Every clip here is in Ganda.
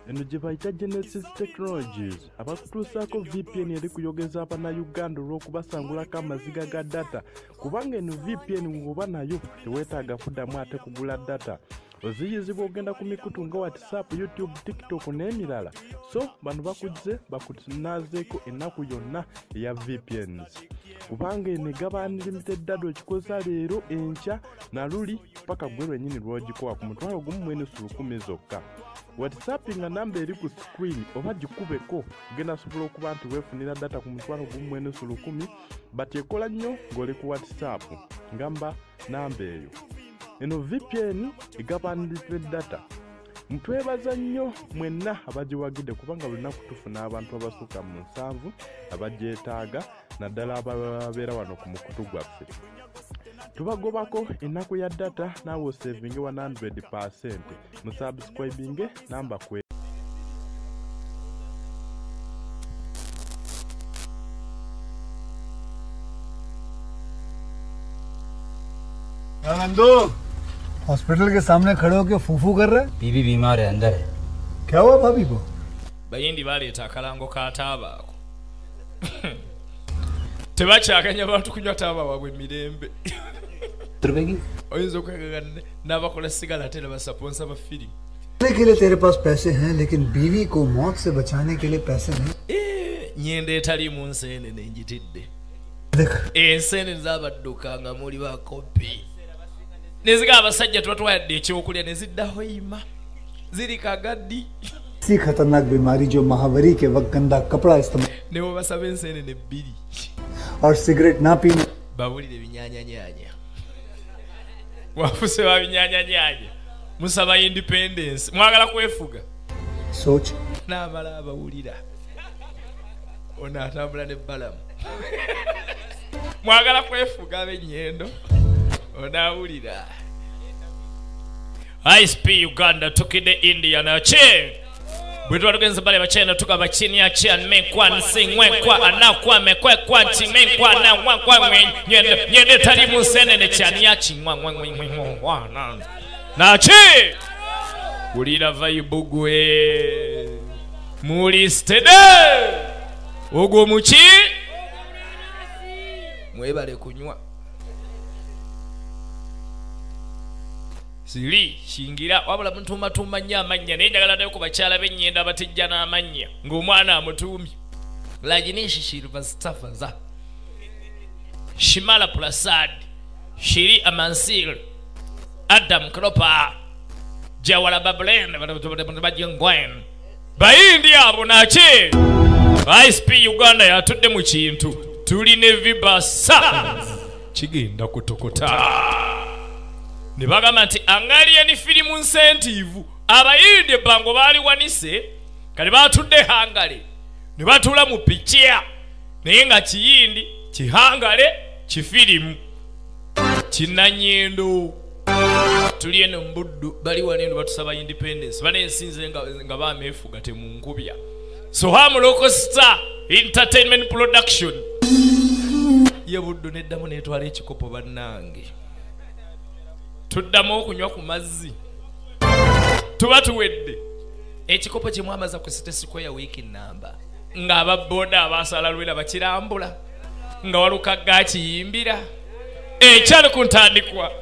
eno gye bayita Genesis Technologies abakutuusaako VPN eri kuyogeza Abannayuganda olw'okubasangulako amaziga ga data kubanga eno VPN ng'oba nayo teweetaaga kuddamu ate kugula data oziyizibwa ogenda ku mikutu nga WhatsApp, YouTube, TikTok n'emirala so bano bakuzze bakutunaazeeko ennaku yonna eya VPNs kubanga eno egaba unlimited data okikoza leero enkya na luli paka gwe lwennyini lw'ogikuwa ku mutwalo gumu mu eno sulukumi zokka. WhatsApp nga namba eri ku screen oba gikubeko genda sobola okuba nti weefunira data ku mutwalo gumu mu eno sulukumi bati ekola nnyo ng'oli ku WhatsApp ngamba namba eyo. Eno VPN egaba unlimited data mutwebaza nnyo mwenna abagiwagidde kubanga lunaku tufuna abantu abasukka mu 7 abagyetaaga naddala ababeera wano ku mukutu gwaffe. Tubagobako ennaku ya data naawe osavinge 100% mu subscribing namba kwe. आनंदो हॉस्पिटल के सामने खड़े होकर फूफू कर रहे हैं। बीबी बीमार है अंदर है। क्या हुआ भाभी को? bayindi baleeta akalango ka taabaako tebakyaganya abantu kunywa taaba waabwe emirembe oyinza okwegaga n'abakola sigala ate n'abasaponsa ba firimu के लिए तेरे पास पैसे हैं लेकिन बीवी को मौत से बचाने के लिए पैसे नहीं। nyende etalimu nseenene njitidde enseenene z'abadduka nga muli bakopi neziga abasajja tuba twayadde ekyokulya ne ziddaho yima ziri kagaddi सी खतरनाक बीमारी जो महावरी के वक्त गंदा कपड़ा इस्तेमाल ne bwe basaba enseenene bbiri और सिगरेट ना पीना bawulire binyaanyanya wafuse wa binyaanyanya musaba independence mwagala kwefuga सोच n'amala abawulira ono atambula ne balamu mwagala kwefuga ab'ennyendo ono awulira ICP Uganda tukide India na che bwetwa tugenze bale bachena tukaba chini ya chian mekwa nsingwe kwa anakwa mekwa kwa chimekwa na wakwa nyende tali musene chani ya chingwa na che ulira vaibugwe muri stede ogo muchi mwebale kunywa siri shingira wabula mutuma tumanya amanya nenjagala nayo ku bakyala b'ennyenda abatejja n'amanya ng'omwana amutuumi Rajinishi Shirvastafaza Shimala Prasad Shiri Amansir Adam Kropa Jawala Bablen Bajengwen Bayindi abo nache ICP Uganda yatudde mu kintu tuline vibasa kigenda kutokota Nibagamba nti angalia ni filimu incentive abayinde bango bali wanise kali batudde hangale nibatula mu pichia naye nga kiyindi kihangale kifilimu kinanyendo tuli eno mbuddu bali wanendo batusaba independence banensinze nga bamefuga temunkubya Soham Local Star Entertainment Production ye buddu neddamu netwala ekikopo bannange tuddamu okunywa ku mazzi tuba tuwedde ekikopo kye mwamaza ku sitesiko ya wiki namba nga ababoda abasala lwera bakirambula nga walukaga kiyimbira ekyali ku ntandikwa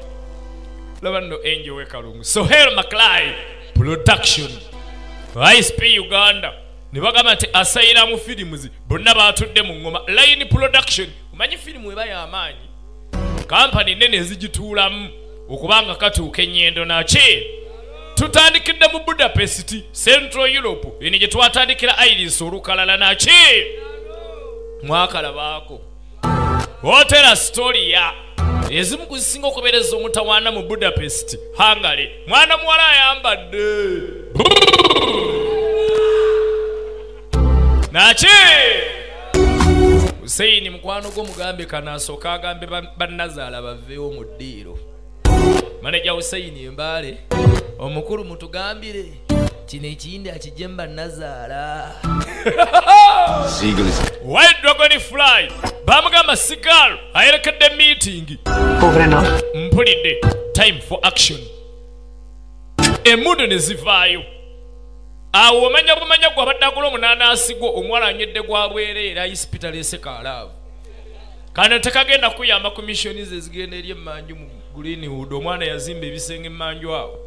laba nno Angel Wekalungu Sohel Maclay Production ICP Uganda ne bagamba nti asayira mu filimuzi bonna batudde mu ngoma Line Production umanyi filimu eba y'amaanyi kampani nene ezigituulamu okubanga katuuka ennyendo nache tutandikidde mu Budapest Central Europe eni gye twatandikira Iris olukalala nache mwakalabaako Hotel Astoria ezimu kuzisinga okubeereza omutawaana mu Budapest Hungary mwana muwala ayambadde nache Hussein mukwano gw'omugambe kanasooka agambe bannazaala baveewo mu ddiiro Manager Hussein Mbale omukulu mutugambire kino ekindi akijemba nazaala White Dragon Fly bamugamba Sigal ayerekedde meeting mpulidde time for action emudu ne zivaayo awo omanya gwabadde akola omunanaasi gwo omwana anywedde gwa bwereera ICP taleese kaalaavu kano tekagenda kuyamba komisioni ze zigenda eri emmanju mu Greenwood omwana yazimba ebisenge emmanju awo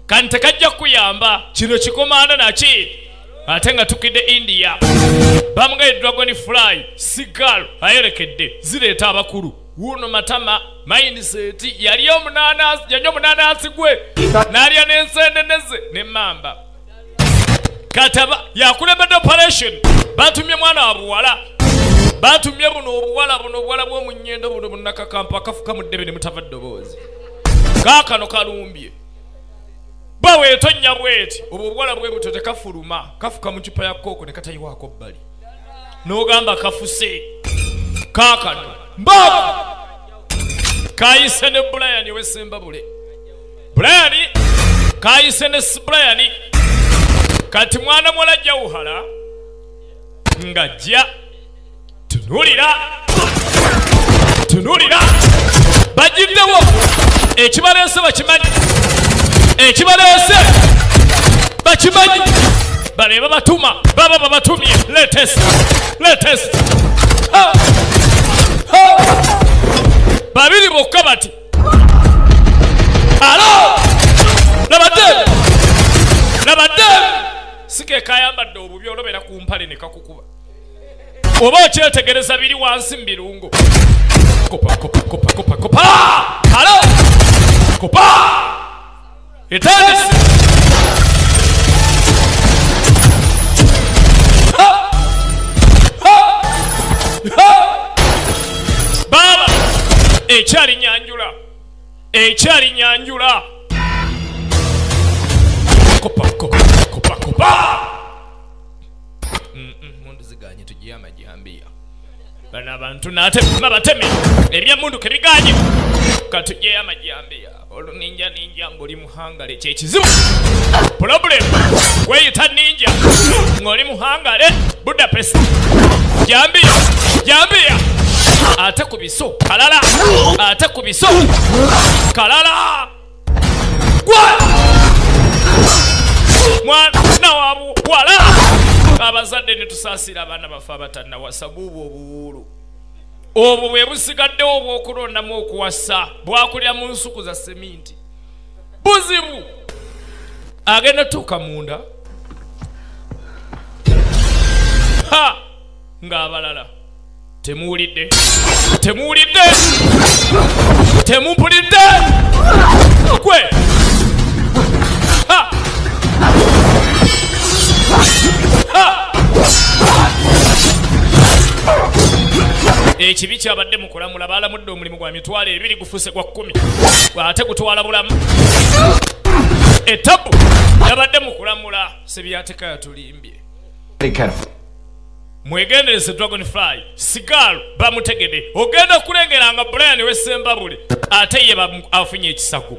kano tekajja kuyamba kino kikomanda naki ate nga tukidde India bamugaye dragon fly sigalo ayerekedde zireeta abakulu wuno matama mindset yali omunanaasi gwe n'alya n'ensendeneze n'emmamba kataba yakulembedde operation batumye mwana wa buwala batumye buno obuwala bw'omunyendo buno bunakakampa akafuka mu ddebe ne mutava ddoboozi kaakano kalumbye baweetonya bweti obwo obuwala bwe buto tekafuluma kafuka mu kipa ya kooko ne katayiwaako bbali n'ogamba kafuse kaakano mbaba kayise ne Brian w'Essembabule Brian kayise ne Brian kati mwana mwala jawuhala ngajja tunulira bajiddewo ekibaleese bakimanyi baleba batuma baba babatumye latest babiri bokka bati alo nabadde sike kayambadde obubi olobera ku mpale ne kakukuba oba okyetegereza biri wansi mu birungo kopa alo kopa etandisi baba ekyali nyanjula kopa mundu ziganye tugiye amajyambia bana abantu nabateme ebyamundu kebiganye katugiye amajyambia oluninja ngoli muhangale kyekizibu problem weyita ninja ngoli muhangale Budapest jambia ate kubiso kalala mwana wabu wala abazadde ne tusaasira abaana bafe abatannawasa buubo obuwulu obwo bwe busigaddewo obw'okulondamu okuwasa bwakulya mu nsuku za seminti buzibu agenda tuuka munda ng'abalala temuwulidde temumpulidde gwe ekibi kyabadde mukulamula balamudde omulimu gwa mitwalo 2 gufuse gwa 10 ate gutwala bulamu etabu yabadde mukulamula sebyateka yatulimbye mwegendereze dragonfly sigalo bamutegede ogenda kulengeranga Brian w'Essembabule ate ye afunye ekisago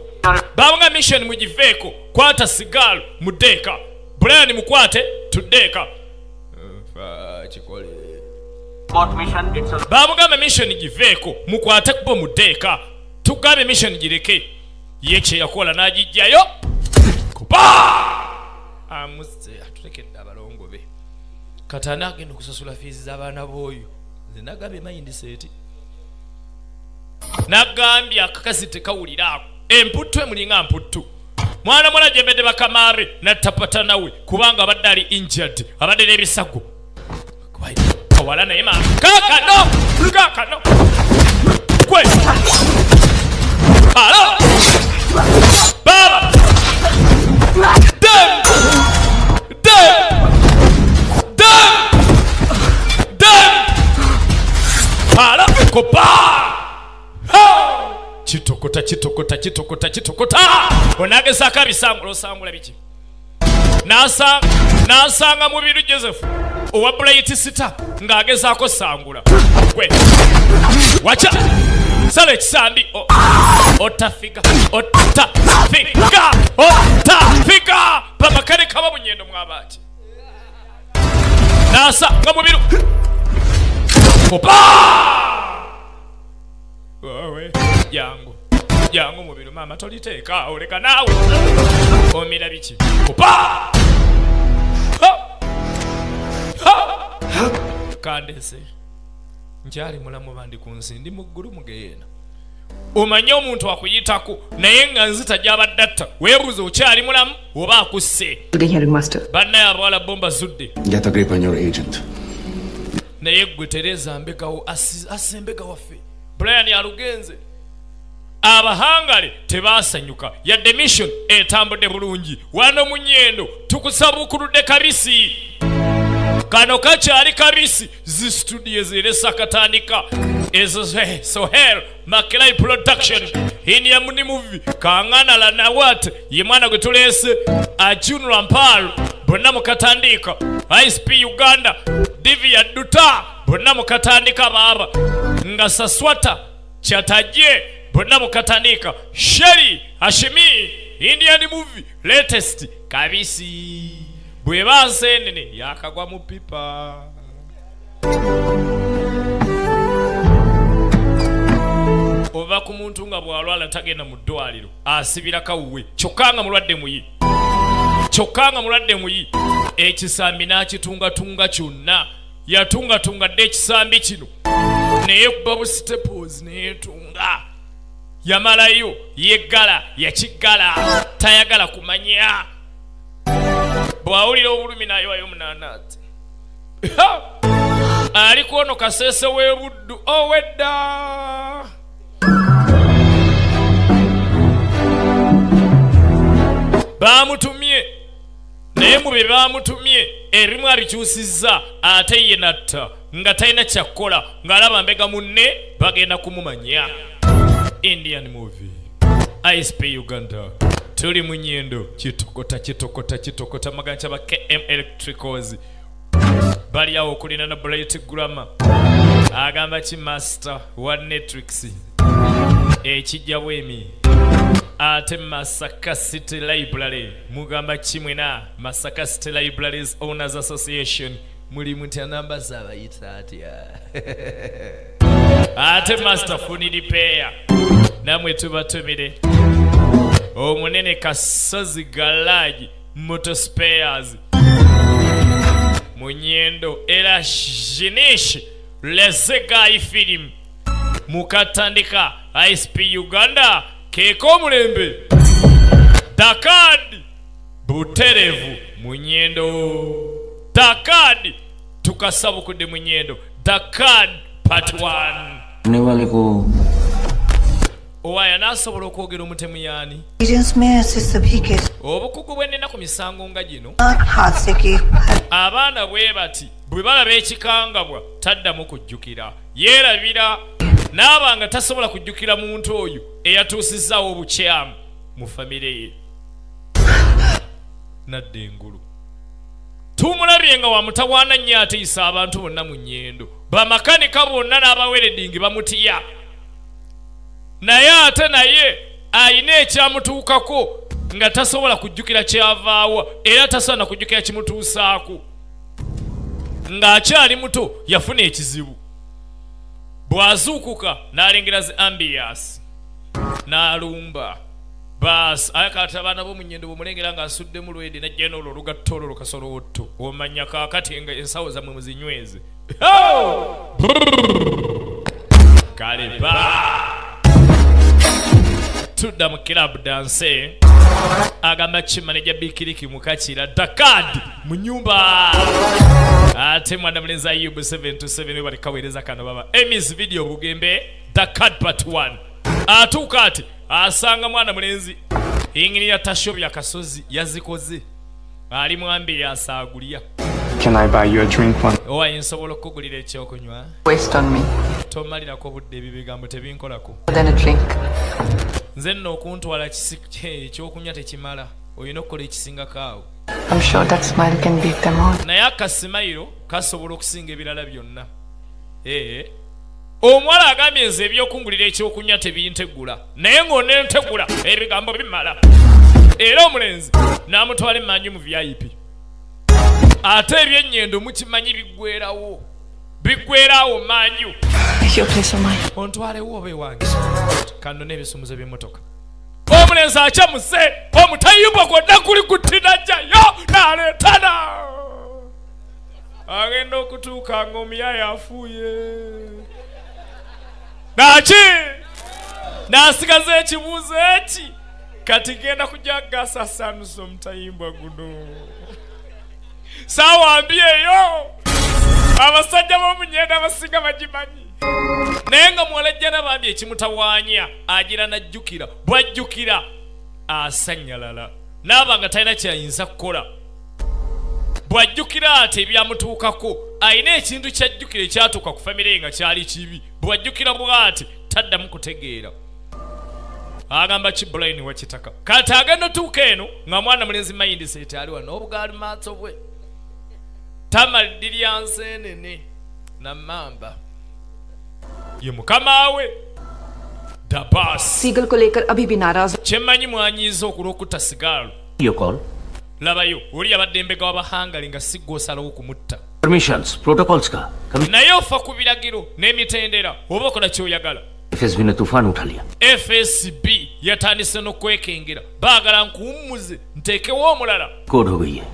bamga mission mugiveeko kwata sigalo mudeeka Brian mukwate tudeeka chikole bamugamba mission giveeko mukwate kubo mudeeka tugambe mission gireke yeche yakola n'agijjayo kuba amuse atulekedde abalongo be katana agenda okusasula fees z'abaana b'oyo nze nagambye mindset nagambye akakazi tekawuliraako emputtu emulinga mputtu mwana mwana jembedde bakamaabe nattapata nawe kubanga abadde ali injured abadde n'ebisago kawala naye maama kakano kwe alo baba dem alo kopa kitokota onageza akabisangula osangula biki nasanga mubiru Joseph owa Bright Sita ng'agezaako sangula gwe wacha sala ekisambi otafiga pamakane kaba bunyendo mwabati nasanga mubiru opa owe jangu mubiru mama toliteeka oleka naawe omira biki opa kandese njali mulamu bandi ku nsi ndi mu ggulu mugeena omanye omuntu akuyitako naye nga nzita gy'abaddatta weebuuze okyali mulamu oba akusse bannaye abawala bomba zudde naye ggwe Tereza mbegawo asembega waffe Brian alugenze abahangale tebaasanyuka yadde mission etambudde bulungi wano mu Nnyendo tukusabukuludde kabisi kano kakyali kabisi zi studio ziresa katandika ezo Sohel Makelai production hini ya muni movie kangana la nawat ye mwana gwe tulese Ajun Rampal bonna mukatandika ICP Uganda Divi ya Duta bonna mukatandika baba nga Saswata Chataje bonna mukatandika Sherry Hashimi Indian movie latest kabisi bwe bansenene yakagwa mu pipa ova ku muntu nga bwalwala tagenda mu ddwaliro asibira kawuwe kyokanga mulwadde muyi ekisambi n'akitungatunga kyonna yatungatungadde ekisambi kino naye kuba bu staples neyetunga yamalayo yeggala yakiggala tayagala kumanya bwawulira obulumi nayiwayo munanaati aliko ono kasese w'ebuddu owedda bamutumye naye mu bye bamutumye ebimu abikyusizza ate ye natta nga talina kyakkola ng'alaba mbega munne bagenda kumumanya Indian movie ICP Uganda tuli mu Nnyendo kitokota magancha ba KM Electricals bali awo kulina na Bright Grammar agamba ki master wa Netrix ekijja bwemi ate Masaka City Library mugamba kimwena Masaka City Libraries Owners Association muli mutya namba zabayita atya ate master funidi pair namwe tubatumire omunene Kasozi Garage Motor Spares mu Nnyendo era Jinish Lesegai film mukatandika ICP Uganda keko mulembe Dakad buterevu mu Nnyendo Dakad tukasabukudde mu Nnyendo Dakad part 1 नेवाले को Owaya nasobola okwogera omutemu yaani obukugu bwenina ku misango nga gino abaana bwe bati bwe balaba ekikangabwa taddamu kujjukira yeerabira n'abanga tasobola kujjukira muntu oyo eyatuusizaawo obukyamu mu famire ye nadde engulu tumulabye nga wamutawaana nnyo atiisa abantu bonna mu Nnyendo bamakanika bonna n'abaweredingi bamutiya naye ate naye ayina ekyamutuukako nga tasobola kujjukira kyavaawa era tasobola kujjukira kimutuusaako ng'akyali muto yafuna ekizibu bw'azuukuka n'alengera zi ambiyansi n'alumba baasi ayakati abaana b'omu Nnyendo bw'omulengera ng'asuddemu lwedi najja n'olwo olugatto olwo lukasolowotto omanya kaakati nga ensawo zammwe muzinyweze kale tudda mu club danse agamba kimaneja bikiriki mukakira Dakad mu nyumba ate mwana mulenzi Ayubu 727 bali kawereza kano baba Emmy's video bugembe Dakad part 1 atuuka ati asanga mwana mulenzi ingini ya tashobya Kasozi yazikoze ali mwambi yasaagulya. Can I buy you a drink one? Owa insobola okugulira ekyokunywa. Waste on me. Tomalira ko budde ebigambo tebinkolako. Then a drink. Nze nno okuntwala ekyokunywa tekimala. Oyina okukola ekisinga kaawo. I'm sure that smile can beat them all. Naye akasimayiro kasobola okusinga ebirala byonna. Omuwala agambye nze ebyokungulira ekyokunywa tebintegula. Naye ng'onentegula ebigambo bimala. Era omulenzi n'amutwala emmanju mu VIP. Ate ebyennyendo mukimanyi biggwerawo manju. Ontwalewo obe wange kano n'ebisumuzo by'emmotoka. Omulenzi akyamuse omutayimba gwonna kuli kutinajjayo n'aleetana agenda okutuuka nga omuyaya afuuye naki n'asigaza ekibuuzo eki kati genda kujja gasasanusa omutayimbwa guno saawambi eyo abasajja b'omunyenda abasinga bagimanyi naye nga muwalajja nabambi ekimutawaanya agira najjukira bwajjukira asanyalala naaba nga talina kyayinza kukola bwajjukira ate ebyamutuukako alina ekintu kyajjukira ekyatuuka ku famire nga kyali kibi bwajjukira bw'ati taddamu kutegeera agamba Kibulaini Wakitaka kati agenda otuuka eno nga mwana mulenzi mindset ali wano obugaali maaso bwe tamaliddirya nseenene namamba ye mukama we dabas सीगल को लेकर अभी भी नाराज kyemmanyi mwanyiiza okulwokuta sigalo Your call. labayo oli yabadde embega w'abahangali nga sigga osalawo okumutta Permissions, protocols का कभी naye ofa ku biragiro n'emitendera oba okola kyoyagala FSB ने तूफान उठा लिया FSB yatandise n'okwekengera baagala nkuwummuze nteekewo omulala code हो गई है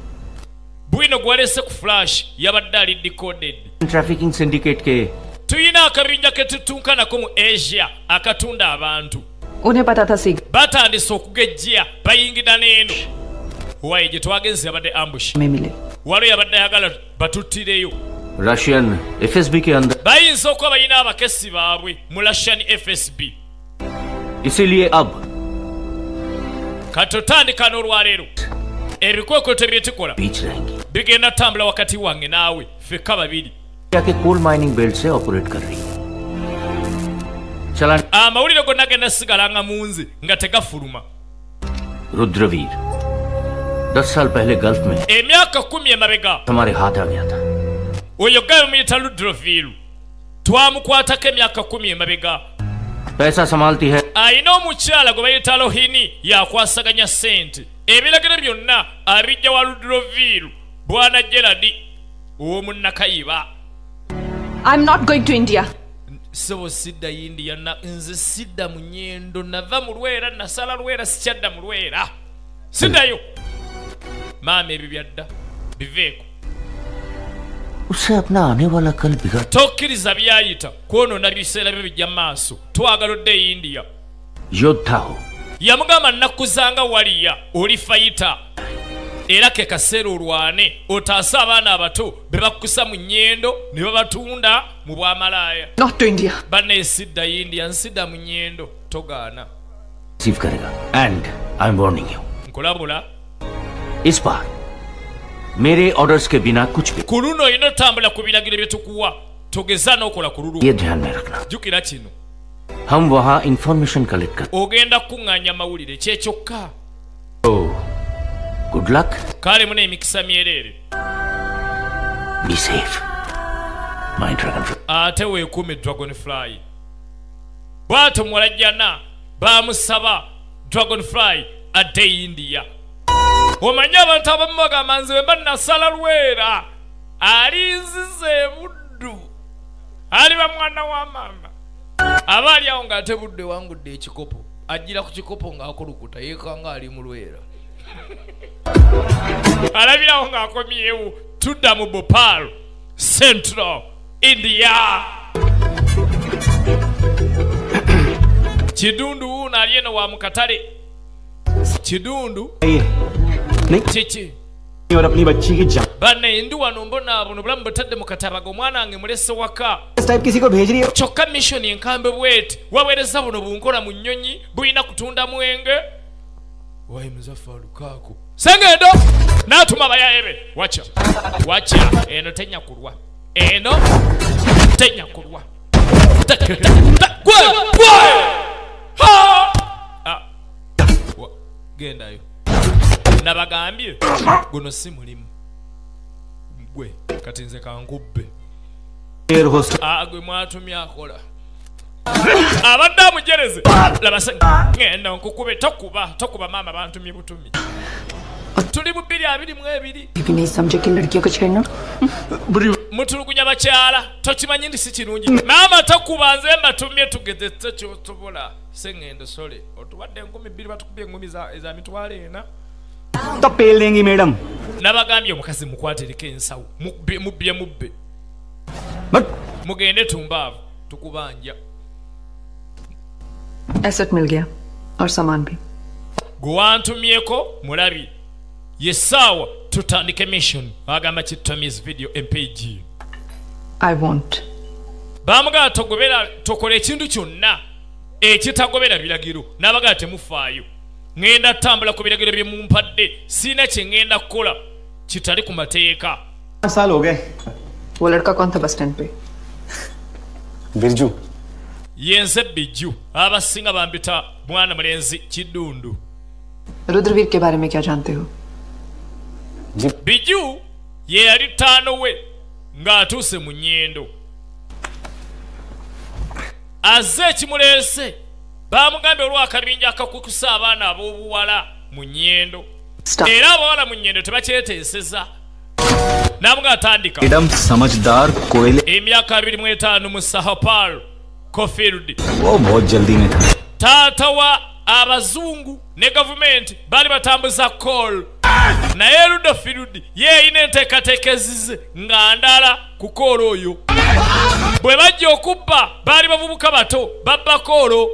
bwino gwalese ku flash yabadde ali decoded trafficking syndicate के tuyina akabinja ke tutunkanako mu Asia akatunda abantu उन्हें पता था seagull batandise okugejja bayingira n'eno waye gye twagenze yabadde ambush में मिले waliwo yabadde ayagala batuttireyo Russian FSB के अंदर bayinza okuba balina abakesi baabwe mu Russian FSB इसीलिए अब katotandika n'olwaleero ebikwekweto bye tukola बीच रहेंगी bigenda tambula wakati wange naawe fekka babiri के coal mining belt से ऑपरेट कर रही है चला amawulire gonna genda sigala nga munzi nga tegafuluma Rudraveer 10 साल पहले गल्फ में emyaka 10 emabega हमारे हाथ आ गया था oyo gayo muyita Ludrovilu twamukwatako emyaka 10 emabega पैसा संभालती है alina omukyala gwe bayita Lohini yakwasaganya ssente ebiragiro byonna abijja wa Ludrovilu bwana Gerard ow'omunnakayiba I'm not going to India. sebo sidda India nze sidda mu nyendo nava mu Lwera nasala Lwera sikyadda mu Lwera siddayo maama ebyo byadda biveeko उससे अपना आने वाला कल बिगड़ tokkiriza byayita kwonoona biseera byo bijja maaso twagala odde India योद्धा हो yamugamba nnakuzanga waliya oli fayita era ke kaseera olwane otaase abaana abato be bakkusa mu nnyendo ne babatunda mu bwamalaaya Not to India. banne sidda India nsidda mu nnyendo togaana receive करेगा and I am warning you nkulabula इस बार मेरे ऑर्डर्स के बिना कुछ भी ku luno olina otambula ku biragiro bye tukuwa togeza n'okola ku lulu ये ध्यान में रखना jjukira kino हम वहाँ इंफॉर्मेशन कलेक्ट कर ogenda kuŋŋaanya amawulire kyekyokka good luck kale muna emikisa myereere be safe my dragon ate weekuume dragonfly bw'ato mulajjana baamusaba dragonfly adde India omanyi abantu abamu bagamba nze wemba nasala Lwera alinziza ebuddu aliba mwana wa maama aba ali awo ng'ate budde wangudde ekikopo ajjira ku kikopo ng'akulukuta yeekanga ali mu Lwera alabirawo ng'akomyewo tudda mu Bhopal Central India Kidundu wuuno ali eno wa mu katale Kidundu kiki और अपनी बच्ची की जान banne ndi wano mbona buno bulamu butadde mu katabaga omwana wange mulese waka इस टाइप किसी को भेज रही हो kyokka mission enkambe bweti waweereza buno bunkola mu nnyonyi bulina kutunda mwenge wayi muzaffe alukaako sengendo n'atuma abayayebe wacha eno tenyakulwa eno tenyakulwa gendayo nabagambye guno si mulimu gwe kati nze kankubbe air host gwe mwatumye akola abadde amujereze labase ngenda nkukube tokuba maama bantumye butumi tuli mu 222 भी नहीं समझे कि लड़कियों को छेड़ना mutulugunya bakyala tokimanyi ndi si kirungi maama tokuba nze mbatumye tugeze kyosobola sengendo sole otubadde 2000 batukubye 1000 eza mitwalo ena तो पेल देंगी madam nabagambye omukazi mukwatireko ensawo mubbe mugende tumbaavu tukubanja asset मिल गया और सामान भी gwantumyeko mulabi yesaawa tutandike mission agamba kitamiz video mpg I won't. bamugala tokola ekintu kyonna ekitagobera biragiro n'abagala temufaayo ngenda tambula ku biragiro bye mumpadde sina kye ngenda kukola kitali ku mateeka 5 साल हो गए वो लड़का कौन था bus stand पे Birju yenze bijju abasinga bambita mwana mulenzi kidundu Rudraveer के बारे में क्या जानते हो bijju ye yali taano we ng'atuuse mu nnyendo azze ekimuleese baamugambye olw'akabinja akakukusa abaana ab'obuwala mu nnyendo era abawala mu nnyendo tebakyeteeseza namuga atandika एकदम समझदार कोयले emyaka 25 mu Sahapal Cofield वो बहुत जल्दी में था taata wa abazungu ne gavumenti bali batambuza call naye Ludofield yeeyina enteekateeka ezize nga ndala ku koolo oyo bwe bajja okubba baali bavubuka bato babba koolo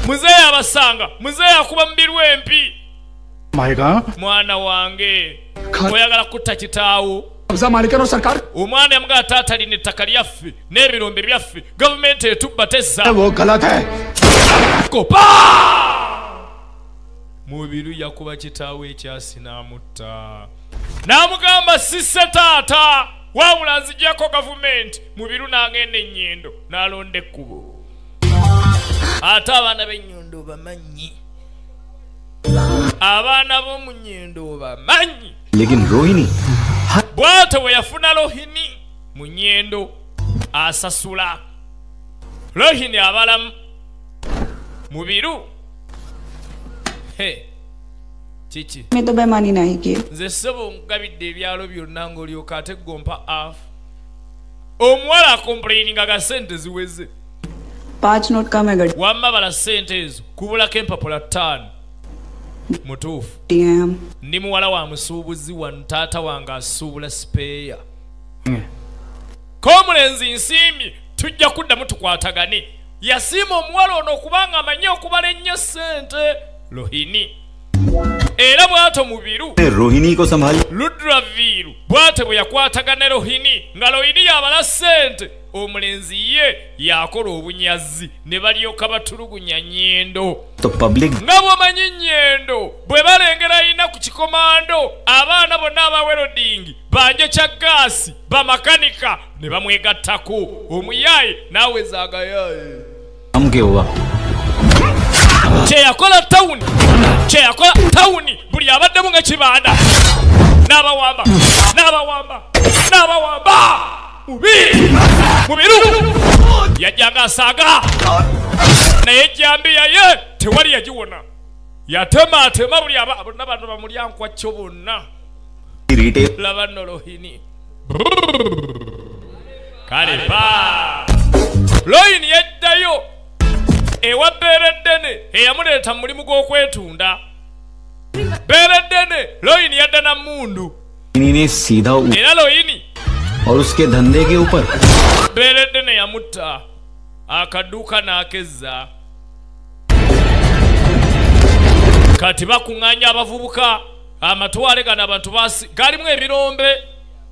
muzeeyi abasanga muzeeyi akuba mubiru empi mwana wange oyagala kutta kitaawo omwana yamugala taata alina ettaka lyaffe n'ebirombe byaffe gavumenti etubba tezza mubiru yakuba kitaawo ekyasi n'amutta n'amugamba sisse taata wabula nzijjako gavumenti mubiru n'agenda ennyendo n'alonda ekkubo ate abaana b'ennyendo bamanyi abaana b'omu nnyendo bamanyi लेकिन Rohini bw'atyo bwe yafuna Rohini mu nnyendo asasula Rohini abalamu mubiru kiki मैं तो बेईमानी नहीं की nze ssebo ngabidde ebyalo byonna ng'olyoka ate gompa afu omuwala akomplaininga ga sente ziweze 5 नोट का मैं गड्डी wamma bala sente ezo kubulako empapula 5 mutuufu हैं हम ndi muwala wa musuubuzi wano taata wange asuubula sipeeya k'omulenzi nsiimye tujja kuddamu tukwatagane yasiima omuwala ono okubanga amanyi okubala ennyo sente Rohini era bw'ato mubiru Rohini को संभाली Ludraviru bw'ate bwe yakwatagana Rohini nga Rohini yabala sente omulenzi ye yakola obunyazi ne balyoka batulugunya nnyendo तो public nga bw'omanyi nnyendo bwe balengera alina ku kikomando abaana bonna abawerodingi banje kya gaasi bamakanika ne bamwegattako omuyaye naaweza agayaye हम के हुआ kyeyakola tawuni buli abaddemu nga kibanda n'abawamba mubiru yajjanga asaaga naye ejjambiya ye tewali yagiwona yatematema buli bonna bano bamulyankwaccyo bonna retail laba nno Rohini kale pa Rohini yaddayo ewa Bereddene eyamuleeta mu mulimu gw'okwetunda Bereddene Rohini yadda na mundu ने सीधा era Rohini और उसके धंधे के ऊपर Bereddene yamutta akaduuka n'akezza kati bakuŋŋaanya abavubuka amatwale gano abantu galimu ebirombe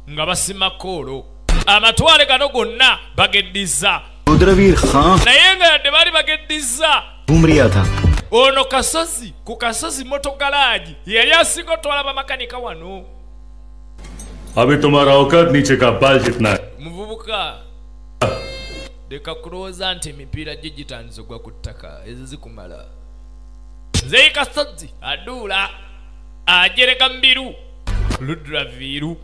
nga basima koolo amatwale gano gonna bageddiza Rudraveer खां naye nga yadde baali bageddiza घूम रहा था ono kasozi ku kasozi moto garaaji yali asinga otwala bamakanika wano अभी तुम्हारा औकात नीचे का बाल जितना है muvubuka leka kulowooza nti emipiira gye gitandise ogwa ku ttaka ezo zikumala nzeyi kasozi aduula ajereka mbiru Ludraviru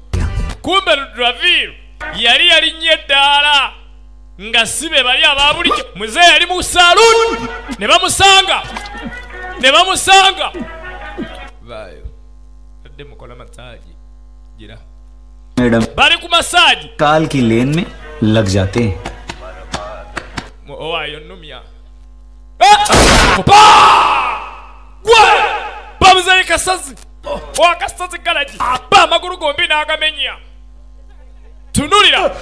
kumbe Ludraviru yali yalinnye eddaala nga si be bali ababulijjo muzeeyi yali mu saaluuni ne bamusanga vaayo adde mukola masaaji gira madam bali ku masaaji काल की लेन में लग जाते हैं owaayo nnumya bamuzeeyi kasozi wakasozi galaji ba amagulu gombi n'agamenya tunulira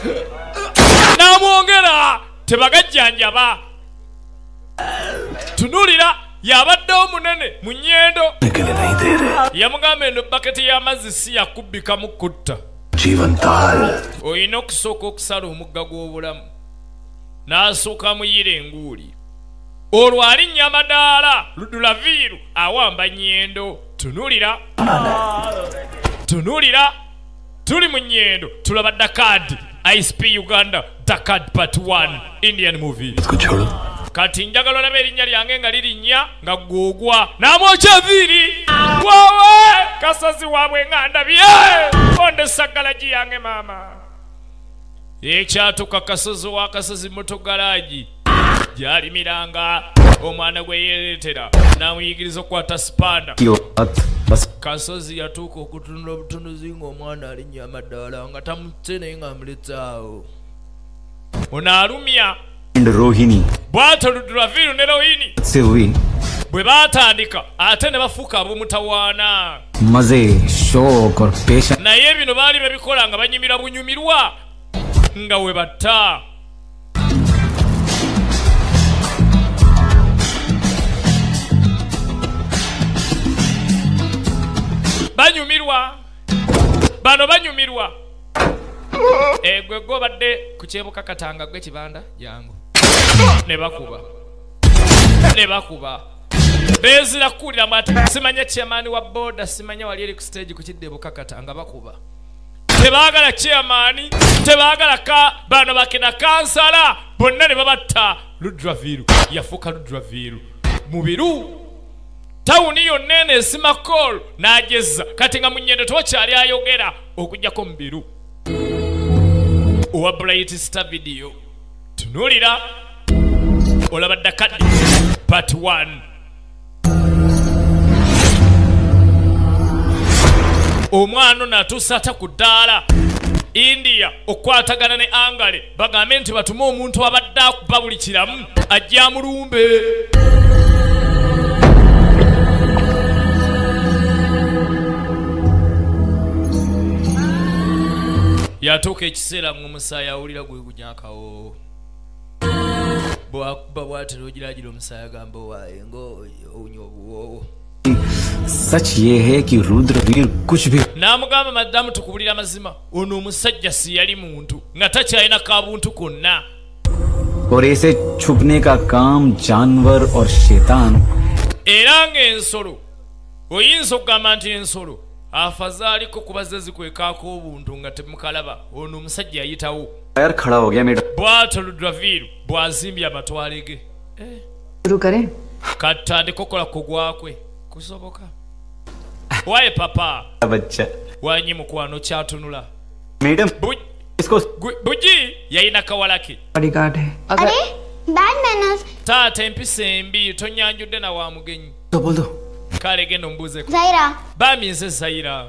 n'amwongera tebagajjanjaba tunulira yabadde omunene mu nnyendo yamugamba eno baketi y'amazzi si yakubbika mu kutta olina okusooka okusala omugga gw'obulamu n'asooka muyira enguuli olwo alinnya amadaala ludulaviiru awamba nnyendo tunulira tuli mu nnyendo tulaba dakad ICP Uganda dakad part 1 Indian movie kati njagala olabe erinnya lyange nga lirinnya nga gwogwa n'amwokya viiri wawe kasozi waabwe nga ndabye onde sagalaji yange maama ekyatuka kasozi wa kasozi motogalaji gyalimiranga omwana gwe yereetera n'amuyigiriza okukwata sipanda kasozi yatuuka okutunula obutunuzi ng'omwana alinnya amadaala nga tamutse naye ng'amuletsaawo ono alumya bw'ato ludulaviru ne rohini bwe baatandika ate ne bafuuka ab'omutawaana naye bino baali babikola nga banyumira bunyumirwa nga we batta banyumirwa bano banyumirwa gwe gobadde ku kyebuka katanga gwe kibanda jangu ne bakuba bezira kuwulira mwati simanya chairman wa boda simanya wali eri ku stage ku kiddebuka katanga bakuba tebaagala chairman tebaagala bano bakina kansala bonna ne babatta ludraviru yafuuka ludraviru mubiru tawuni yonna eno esima call n'agezza kati nga mu nnyendo tokyali ayogera okujjako mubiru owa bright star video tunulira olaba dakadi part 1 omwana n'atuusa ata ku ddaala India okwatagana ne angale bagambe nti batume omuntu abadde akuba buli kiramu ajja mulumbe yatuuka ekiseera ng'omusaayi awulira gwe gunyakawo bw'akuba bw'atera ogiragira omusaayi agamba owaaye ng'owunya obuwoowo n'amugamba maddamu tukubulira mazima ono omusajja si yali muntu nga takyalina kabuntu konna era ng'ensolo oyinza okugamba nti ensolo afazaaliko kubaza zikwekaako obuntu nga temukalaba ono omusajja yayitawo bw'ato ludraviru bw'azimbye amatwale ge katandika okukola kugwakwe kusoboka waye papa wanyi mukwano kyatunula buji yayina kawalake taata empisa embi tonyanjudde na wa mugenyi kale genda ombuuzeko bami nze Zaira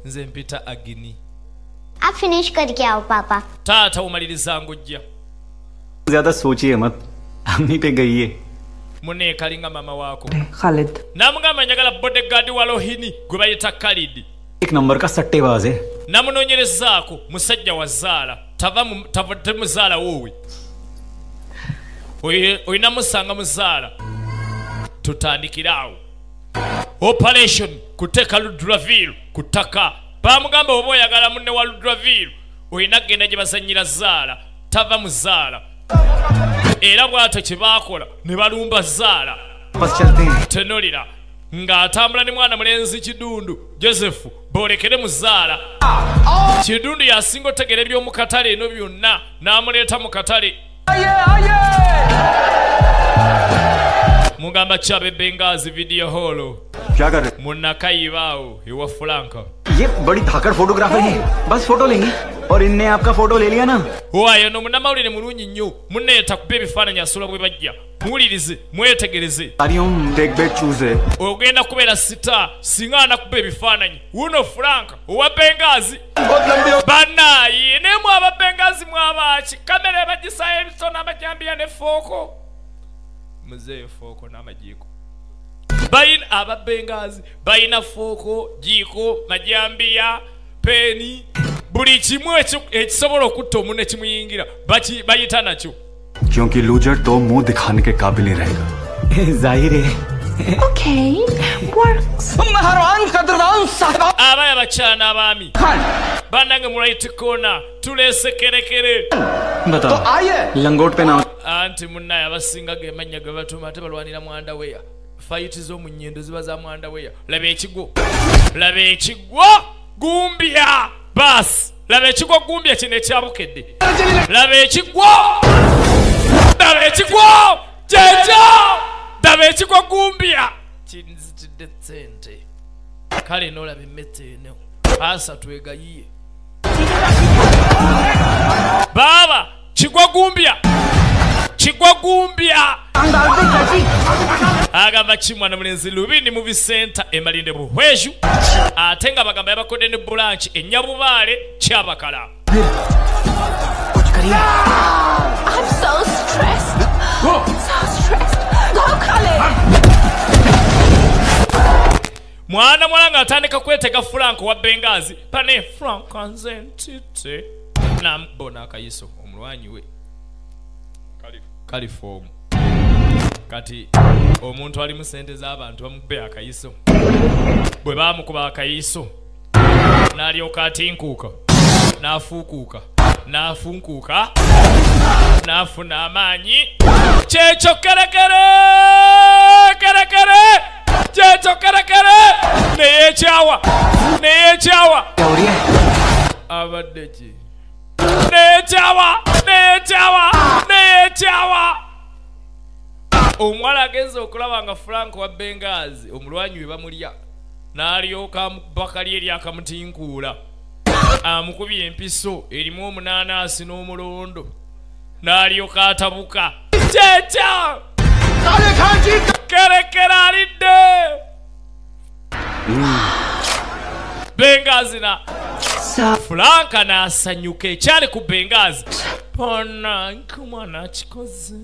nze mpita Agni taata omaliriza ng'ojja muneekalinga mama waako n'amugamba njagala bodyguard wa Rohini gwe bayita Khalid namunoonyerezaako musajja wa Zaala temuzaala woowe oyina musanga muzaala tutandikiraawo operation kuteeka ludraviru ku ttaka bamugamba oba oyagala munne wa ludraviru oyina kgenda gye bazannyira Zaala tava mu Zaala era bw'ato kye baakola ne balumba Zaala tenolira ng'atambula ne mwana mulenzi Kidundu Josefu boolekere mu Zaala Kidundu yasinga otegera eby'omu katale eno byonna n'amuleeta mu katale mugamba Chabe Bengazi video hall munakayibawo ewa Franka ये बड़ी धाकड़ फोटोग्राफर है बस फोटो लेंगे और इनने आपका फोटो ले लिया ना wayo no munamawulire mulungi nnyo munneeta kuba ebifaananyi asula bwe bajja muwulirize mwetegereze ogenda kubeera sita singa anakuba ebifaananyi wuno Franka owa Bengazi bannaye naye mu aba Bengazi mwabaaki kamera ebagisayo ebisona amajambiya ne fooko muzeeyo fooko n'amajiiko bayina ababengazi bayina fooko jiiko majambiya peni buli kimu ekisobola okutta omuntu ekimuyingira bayita nakyo क्योंकि लूजर तो मुंह दिखाने के काबिल ही रहेगा जाहिर है Okay, works. abaya bakyana abaami bannange mulaiti koona tuleese kerekere लंगोट पे ना anti munnaye abasinga gemanya ge batuma ate balwanira mu underwear fayiti z'omu nnyindo ziba za mu underwear laba ekigwo gumbya basi laba ekigwo gumbya kino ekyabukedde laba ekigwo jejo laba ekigwo gumbya kinzitidde ssente kale n'olaba emmete eno asa twegayiye baba kigwa gumbya agamba kimwana mulenzi lubindi movie center emalinde buhweju ate nga bagamba yabakodde ne branch enyabubaale kyabakala I'm so stressed. Go Kale. mwana nga atandika kwetega Franco wa Bengazi pane Franco anzentite nambona akayiso omulwanyi we kalifomu kati omuntu ali mu sente z'abantu bamubbe akayiso bwe bamukuba akayiso n'alyoka atinkuuka n'afuukuuka n'afunkuuka n'afuna amaanyi kyekyo kerekere kyekyo kerekere neyeekyawa abadde ki neyeekyawa omuwala agenza okulaba nga Franco wa Bengazi omulwanyi we bamulya n'alyoka bakali eri akamutinkuula amukubye empiso erimu omunaanaasi n'omulondo n'alyoka atabuka kyekya kerekera alidde Bengazi na Franka n'asanyuka ekyali ku Bengazi pona nkumwana kikoze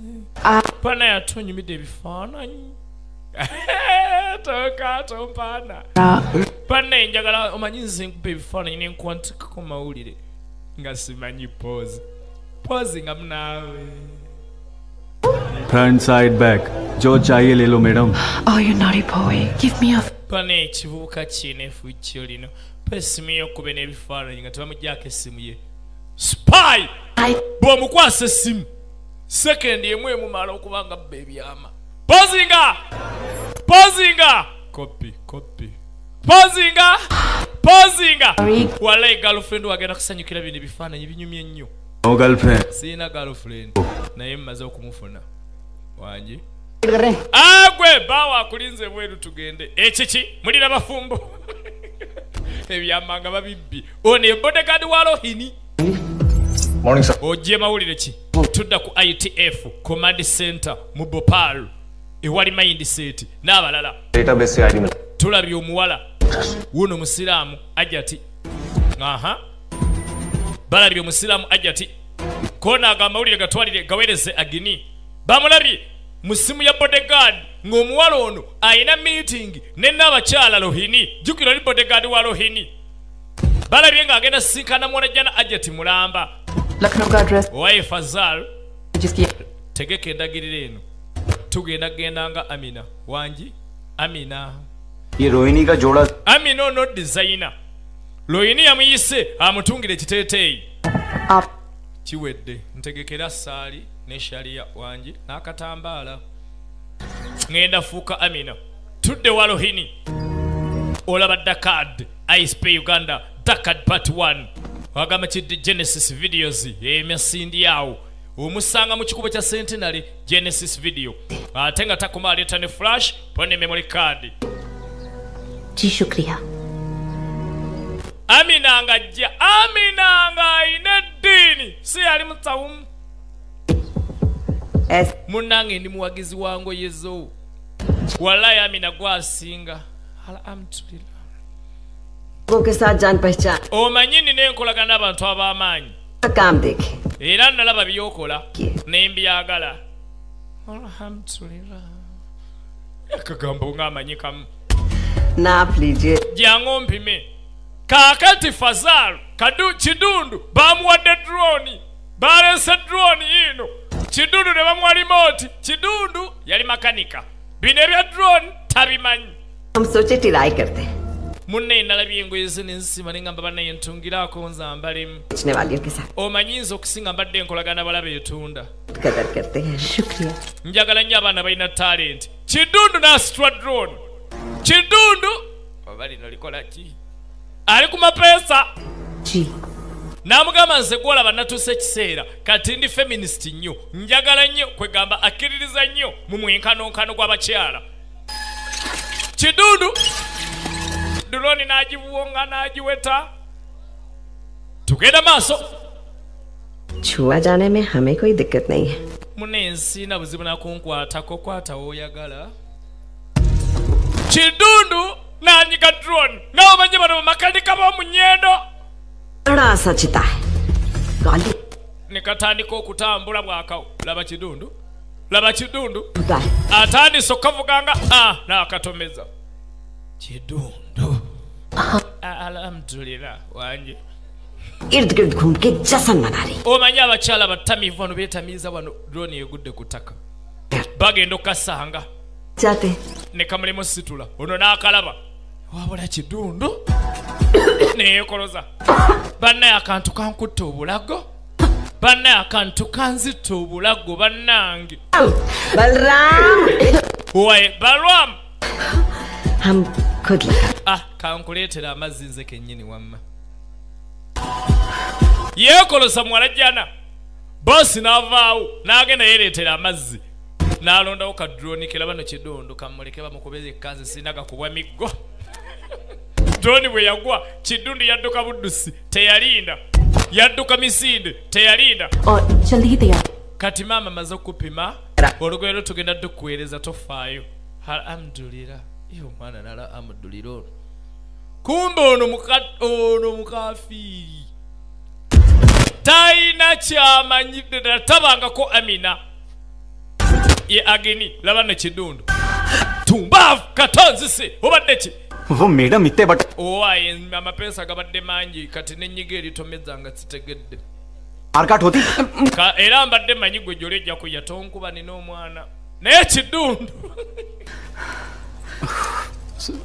pana yatonyumidde ebifaananyi tompana pana enjagala omanyi nze nkuba ebifaananyi nenkwantikako mawulire nga simanyi pose nga munaawe front side back जो चाहिए ले लो madam Oh, you naughty boy. Give me a... pana ekibuuka kineefujjo lino pesimu y'okuba n'ebifaananyi nga tebamugyako essimu ye spy bw'omukwasa essimu sekendi emu emumala okuba nga bba ebyama pozinga copy pozinga wallahi girlfriend wagenda kusanyukira bino ebifaananyi binyumye nnyo no girlfriend siina girlfriend naye mmaze okumufuna wangi agwe bawa akulinze bweru tugende ekiki mulina bafumbo ebyamanga babibbi ono ebodegaadi wa Rohini ojje mawulire ki tudda ku ITF command center mu Bhopal ewali mindset n'abalala tulabye omuwala wuno musiraamu ajati balabye omusiraamu ajati kona agamba wulire gatwalire gawereze agini bamulabye mu simu ya bodyguard ng'omuwala ono ayina meeting ne n'abakyala Rohini jjukira oli bodyguard wa Rohini balabye ng'agenda sinkana mwonajjana ajati mulamba Lucknow ka address. owaye Fazal tegeka endagiriro eno tugenda gendanga Amina wangi Amina ये रोहिणी का जोड़ा Amina ono designer Rohini yamuyise amutungire ekiteeteeyi kiwedde ntegekera saali ne sharia wangi n'akatambaala ngenda fuuka Amina tudde wa Rohini olaba Dakad ICP Uganda Dakad part 1 wagamba kidde Genesis videos emisindi yawo omusanga mu kikubo kya centenary Genesis video ate nga takuma aleta ne flash pone memory card जी शुक्रिया Amina nga ayina eddiini si yali mutawumu munnange ndi muwagizi wango yezo wallahi Amina gwasinga alhamdulillah के साथ जान पहचान omanyi nina enkolagana n'abantu ab'amaanyi काम देखे era nalaba byokola ne mbyagala alhamdulillah Akagambo ng'amanyikamu. नाप लीजिए Jango mpime. Kakati Fazal, Chidundu, bamuwadde drone. Balese drone ino. Chidundu ne bamuwa remote. Chidundu yali makanika. Bino ebya drone tabimanyi. हम सोचे ट्राई करते हैं Munne nalabye engoye z'ensima ne ngamba bannaye ntungirako nze ambalemu. बेचने वालियों के साथ Omanyinza okusinga mbadde nkolagana balabe etunda. कदर करते हैं शुक्रिया Njagala nnyo abaana balina talent. Chidundu n'asitula drone. Chidundu oba lino likola ki? Ali ku mapesa. जी Namugamba nze gwolaba natuuse ekiseera kati ndi feminist nnyo. Njagala nnyo kwegamba akkiririza nnyo mu mwenkanonkano gw'abakyala. Chidundu drone n'agibuwonga n'agiweta. Tugenda maaso. छुआ जाने में हमें कोई दिक्कत नहीं है Munensi na buzibu nakunkwatako kwata woyagala. Chidundu n'anyiga drone ng'omanyi bano bamakanika b'omunyendo. बड़ा सचता है गाली Nekatandika okutambula bwakawo. Laba Chidundu. Laba Chidundu. होता है Atandise okavuganga n'akatomeza. Chidundu. Alhamdulillah wanje. इर्द गिर्द घूम के जश्न मना रही Omanyi abakyala batamiivu wano beetamiiza wano drone egudde ku ttaka. Bagenda okukasanga. जाते Ne kamulemu situla. Ono n'akalaba. Wabula Chidundu. Neekoloza. Bannaye akantu kankutte obulago. Bannaye akantu kanzitta obulago bannange. Balram Owaye Balwam. हम खुद लगा Kankuleetera amazzi nze kennyini wamma. Yeekoloza muwala jjana. Bossi n'avaawo n'agenda yeereetera amazzi. N'alondawo ka drone ke laba no Chidundu kamuleke bamukubeze ekkanzi sirina gakubwa miggo. Drone bwe yagwa Chidundu yadduka buddusi teyalinda. Yadduka misinde teyalinda. और जल्दी ही तैयार Kati maama maze okupima olugero tugenda tukuweereza tofaayo. Alhamdulillah. Iyo mwana nala amudulira ono. Kumbe ono mukafiiri. Taina kyamanyidde ddala tabangako Amina. Ye ageni laba ne Chidundu. Tumbaavu katonzise obadde ki? वो मैडम इतने but Owaye amapesa gabadde mangi kati n'ennyiga eritomeza nga zitegedde. Arcot होती Era mbadde manyi gwe gy'olejja kuyya tonkuba nina omwana. Naye Chidundu.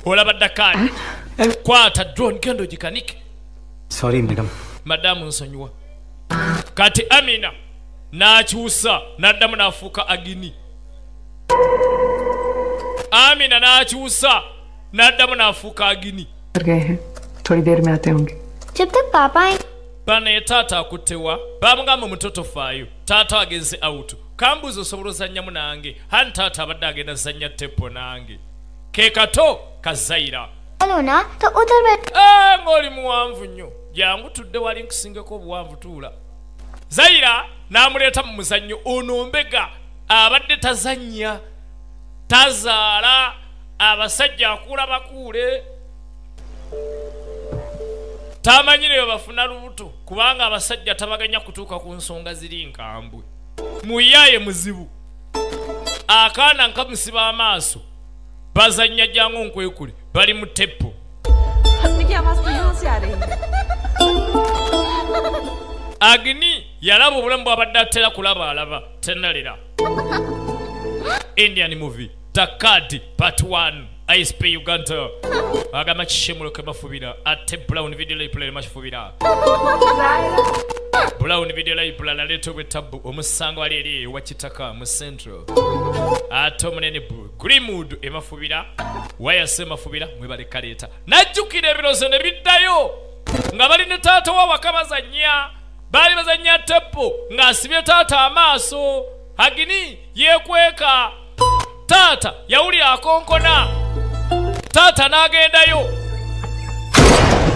Olaba Dakari. Kwata drone gendo gikanike. Sorry madam Madamu nsonyiwa. Kati Amina n'akyusa n'addamu n'afuuka Agini. Amina n'akyusa n'addamu n'afuuka Agini. गए हैं थोड़ी देर में आते होंगे जब तक पापा आए Bana taata akuttewa bamugamba mutoto faayo taata agenze out kambuzo osobola ozannyamu nange hani taata abadde agenda zannya tepo nange ke kato kazaira चलो ना तो उधर बैठ ng'oli muwanvu nnyo jangu tudde wali nkusingeko obuwanvu tuula. Zaira n'amuleeta mu muzannyo ono mbega abadde tazannya tazaala abasajja akuula bakuule tamanyireyo bafuna lubuto kubanga abasajja tabaganya kutuuka ku nsonga ziri nkambwe. Muyaye muzibu akaana nkamusiba amaaso bazannya jangu nkwekule bali mu tepo. Agni yalaba obulamu bw'abadde atera kulaba alaba tennalera. Indian movie Takadi Part 1 ICP Uganda agamba kishemulo ke bafubira ate Brown video library mashufubira Brown video library laleto bwetabu omusango ali eri wa kitaka mu central ate omunene Greenwood emafubira waya sema fubira mwebale kaleta najjukira ebirozo ne biddayo nga bali ne taata wa wakabazanya bali bazanya tepo ng'asibye taata amaaso Agini yekweka taata yawulira akonkona taata n'agendayo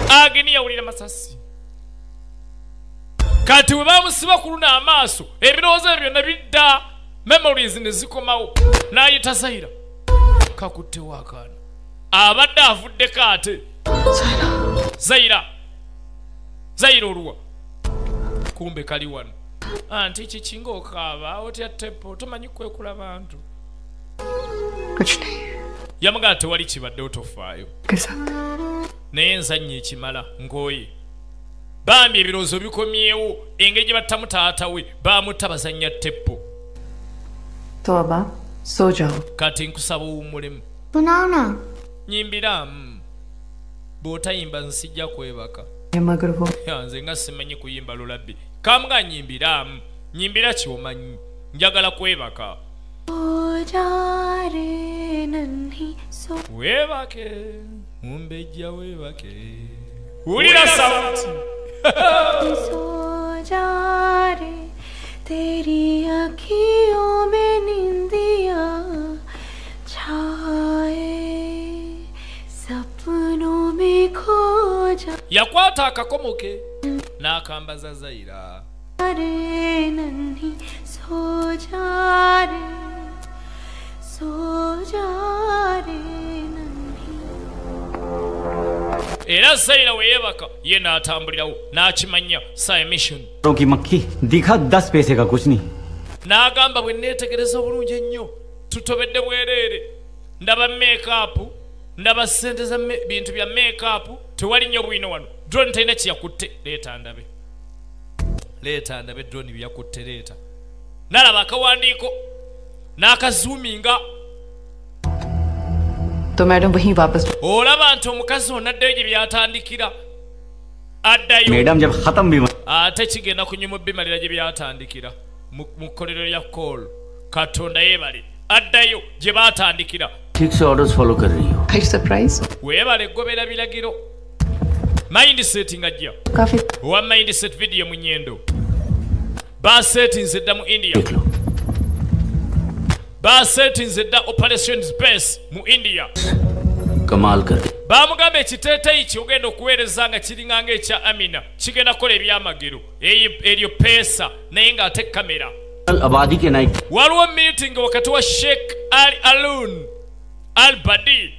Agini yawulira masasi kati we bamusiba kuluna amaaso ebirowoozo ebyo byonna bidda memories ne zikomawo n'ayita Zaira kakuttewo akaana abadde avuddeko ate Zaira oluwa kumbe kali wano anti kikinga okaaba otya tepo tomanyi kwekula bantu कुछ नहीं yamugamba tewali kibadde otofaayo naye nzannya ekimala ng'oye bambi ebirowoozo bikomyewo engeri gye battamu taata we baamutta bazannya teppo kati nkusaba owummulemu nyimbiramu bw'otayimba nsijja kwebaka nze nga simanyi kuyimba lulabbi kamuga nyimbiramu nyimbira kyomanyi njagala kwebaka weebake mumbejja weebake wulira sauti तेरी अखियों में निंदिया छाए सपनों में खो जा yakwata akakomo ke n'akambaza Zaira रे नन्ही सो जा रे era Zaira weebaka ye n'atambulirawo n'akimanya sa emission की मक्खी दिखा 10 पैसे का कुछ नहीं n'agamba bwe neetegereza obulungi ennyo tutobedde bwereere ndaba makeup ndaba ssente za bintu bya makeup tewali nnyo bwino wano drone talina kyeyakutte leeta ndabe drone byeyakutte leeta nalaba akawandiiko n'akazuuminga तो मैडम वहीं वापस olaba nti omukazi onaddeyo gye byatandikira addayo madam जब खत्म भी ate kigenda kunyuma bimalira gye byatandikira mu kkolero lya call katonda yeebale addayo gye baatandikira ठीक से orders follow कर रही हो weebale gobera biragiro mindset ngajja owa mindset video mu nyendo basetinze dda mu India basetinze dda operation space mu India कमाल कर दे bamugamba ekiteeteeyi kyogenda okuweereza nga kiringanga ekya Amina kigenda kukola ebyamagero eryo peesa naye ng'ate kamera आबादी के night waliwo meeting wakati wa Sheikh Alun al-Badi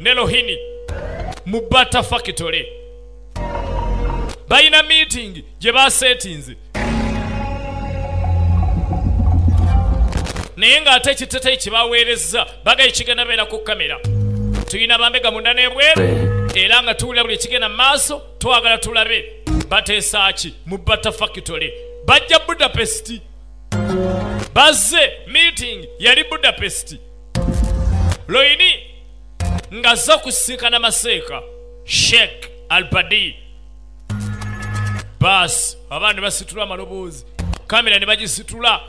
ne Rohini mu Butter Factory bayina meeting gye basetinze naye ng'ate ekiteeteeyi kye baweereza bagaye kigenda beera ku kamera tuyina bambega munda n'ebweru era nga tuwulira buli ekigenda mu maaso twagala tulabe bateesa ki mu Butter Factory bajja Budapest bazze meeting yali Budapest Rohini ng'azza kusinkana maseeka Sheikh al-Badi bas abaana ne basitula amaloboozi kamera ne bagisitula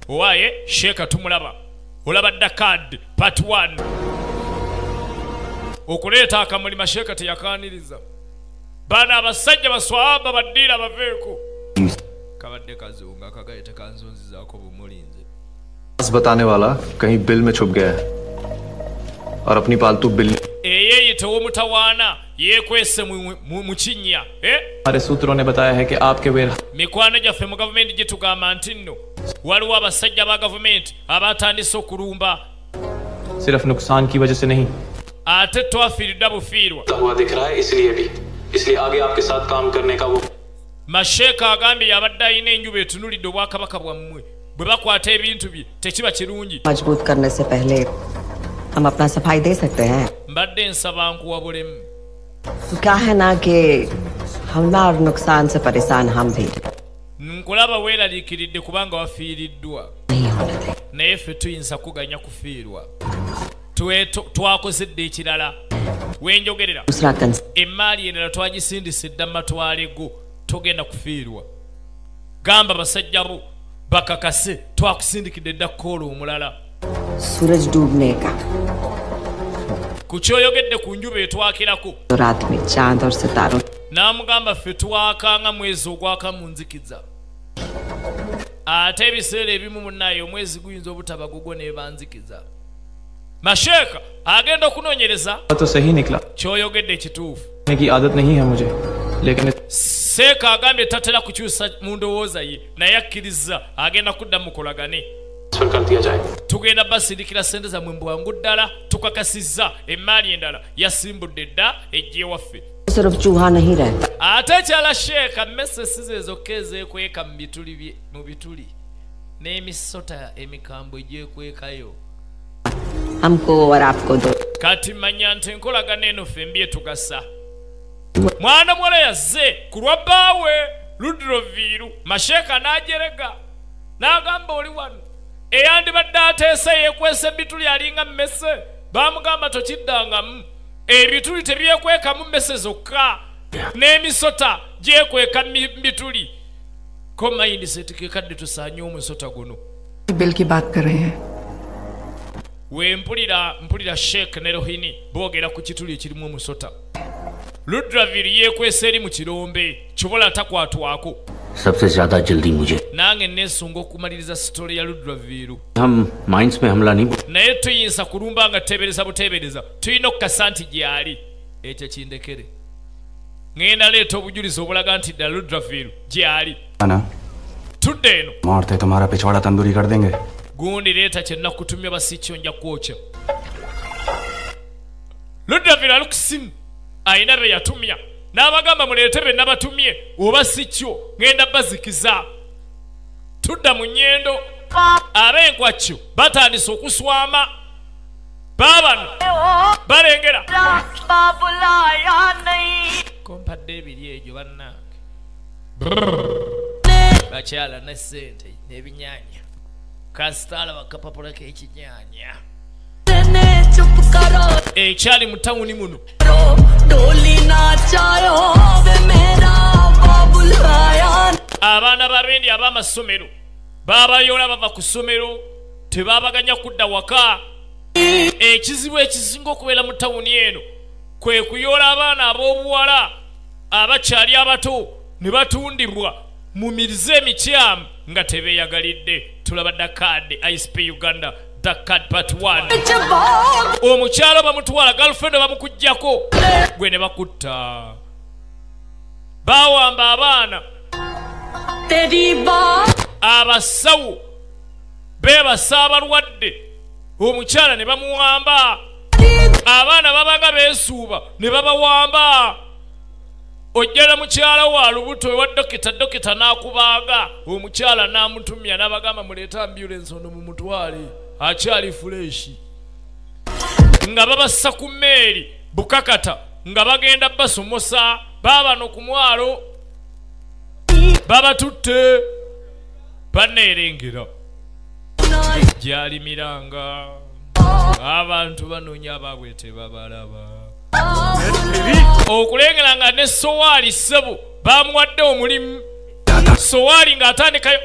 owaye Sheikh tumulaba olaba Dakad part 1 okuleeta akamulima Sheikh teyakaaniriza bana abasajja baswaba baddiira baveeko kabadde kazunga kagayite kanzunzizaako bumulinze बताने वाला कहीं बिल में छुप गया है और अपनी पालतू bill eyeyite w'omutawaana yeekwese mu kinnya हमारे सूत्रों ने बताया है कि आपके where mikwano gyaffe mu gavumenti gye tugamba nti nno waliwo abasajja ba gavumenti abatandise okulumba सिर्फ नुकसान की वजह से नहीं ate twafiiridwa bufiirwa हुआ दिख रहा है इसलिए आगे आपके साथ काम करने का वो masheeka agambye yabadde ayina enjuba etunulidde obwakabaka bwammwe bwe bakwata ebintu bye tekiba kirungi मजबूत करने से पहले हम अपना सफाई दे सकते हैं mbadde nsaba nkuwabulemu क्या है ना कि हमला और नुकसान से परेशान हम भी nkulaba weeraliikiridde kubanga wafiiriddwa naye ffe tuyinza kuganya kufiirwa twakozedde ekirala wenjogerera emmaali endala twagisindise dda matwale go togenda kufiirwa gamba basajja bo bakakase twakusindikidde dda koola omulala सूरज डूबने का ku kyoyogedde ku njuba etwakirako रात में चांद और सितारों n'amugamba ffe twakanga mwezi ogwaka mu nzikiza ate ebiseera ebimu munnaye omwezi guyinza obutaba gugwo nebanzikiza masheeka agenda okunoonyereza तो सही निकला kyoyogedde ekituufu की आदत नहीं है मुझे लेकिन seeka agambye tatera kukyusa mu ndowooza ye naye akkiriza agenda kudda mukolagane tugenda basindikira sente zammwe mbwangu ddala tukakasizza emmaali endala yasimbudde dda ejje waffe सिर्फ चूहा नहीं रहता ate kyala sheeka mesesi ze zokka ezeekweka mu bituli n'emisota emikambwe egyekwekayo हमको और आपको दो kati manya nti enkolagana eno fembi etugasa mwana muwala yazze ku lwa bbaawe Ludoviru Masheka n'ajerega n'agamba oli wano eyandibadde ateese yeekwese bituli alinga mmese baamugamba tokiddangamu ebituli tebyekwekamu mmese zokka n'emisota gyekweka bituli ko mindset ke kadde tusaanye omusota guno bill की बात कर रहे हैं we mpulira Sheikh ne Rohini boogera ku kituli ekirimu omusota Ludoviru yeekwese eri mu kirombe kibola takwatwako सबसे ज्यादा जल्दी मुझे nange nesunga okumaliriza story ya Ludoviru हम माइंस में हमला नहीं naye tuyinza kulumba nga tebereza butebereza tulina okukasa nti gyali ekyo kindekere ngenda leeta obujulizi obulaga nti ddala Ludoviru gyali tudde eno मारते तुम्हारा पिछवाड़ा तंदूरी कर देंगे gundi leeta kye nakutumya basikyo nja kwokya Ludoviru ali ku simu ayina be yatumya n'abagamba muleete be nabatumye oba sikyo ngenda bazikiza tudda mu nnyendo ab'enkwakyo batandise okuswama baabano balengera kompadde ebiri egyo bannange bakyala ne ssente n'ebinyaanya kasitaala bakapapula k'ekinyanya ekyali mu tawuni muno abaana babendi ab'amasomero baabayola bava ku ssomero tebaabaganya kudda waka ekizibu ekisinga okubeera mu tawuni eno kwe kuyola abaana ab'obuwala abakyali abato ne batundibwa mu mirize emikyamu nga tebeeyagalidde tulaba dakad ICP Uganda dakad part 1 omukyalo bamutwala girlfriend bamukujjako gwe ne bakutta bawamba abaana abasawo beebasa abalwadde omukyala ne bamuwamba abaana babanga beesuuba ne babawamba ojjala mukyala wa lubuto wa dokita n'akubaaga omukyala n'amutumya n'abagamba muleeta ambulance ono mu mutwale akyali fuleshi nga babassa ku mmeeri bukakata nga bagenda basomosa baabano ku mwalo babatutte baneerengera gyali miranga abantu banoonya abaabwe tebabalaba okulengera nga ne sowaali ssebo bamuwadde omulimu sowaali ng'atandikayo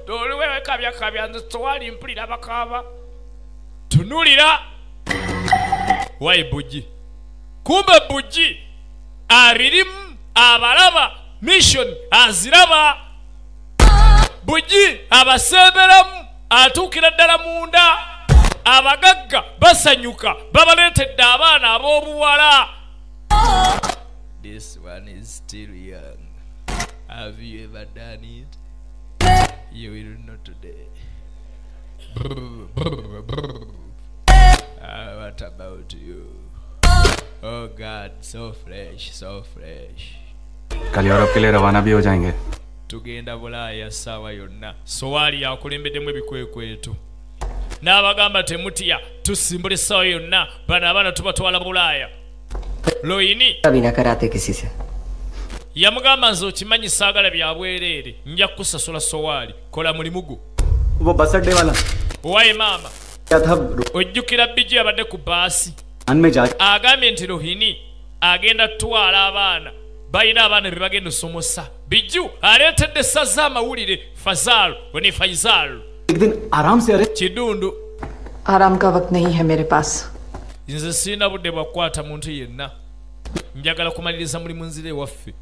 toliwewekabyakabya nze sowaali mpulira bakaaba tunulira wayi bujji kumbe bujji abirimu abalaba mission aziraba bujji abasemberamu atuukira ddala munda abagagga basanyuka babaleetedde abaana ab'obuwala this one is still young have you ever done it you will not today what about you oh God so fresh कल यूरोप के लिए रवाना भी हो जाएंगे tugenda Bulaaya ssaawa yonna sowaali yakulembeddemu ebikwekweto n'abagamba temutya tusimbula essaawa yonna bano abaana tubatwala Bulaaya Loyini yamugamba nze okimanyi saagala bya bwereere nja kukusasula sowaali kola mulimu gwo owaye maama ojjukira bijji abadde ku baasi agambye nti Rohini agenda tutwala abaana balina abaana be bagenda osomosa bijju aleetedde essaza amawulire Fazal woni Faisal kidundu आराम का वक्त नहीं है मेरे पास nze sirina budde bwa kukwata muntu yenna njagala kumaliriza mulimu nzire waffe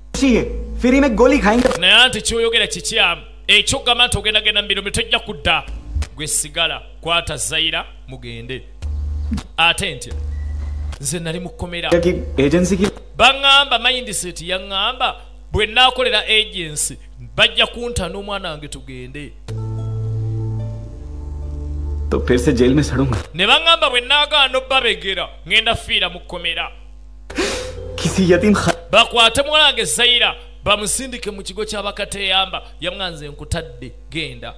naye anti kyoyogera kikyamu ekyogamba nti ogendagenda mbiro tojja kudda gwe sigala kwata Zaira mugende ate ntya nze nali mu kkomera baŋŋamba mindset yaŋŋamba bwe naakolera agency bajja kunta n'omwana wange tugende तो फिर से जेल में सड़ूंगा ne baŋŋamba bwe naagaana obbabegera ŋŋenda fiira mu kkomera किसी यतीम bakwate muwala wange Zaira bamusindike mu kigo ky'abakateyamba yamwanze nkutadde genda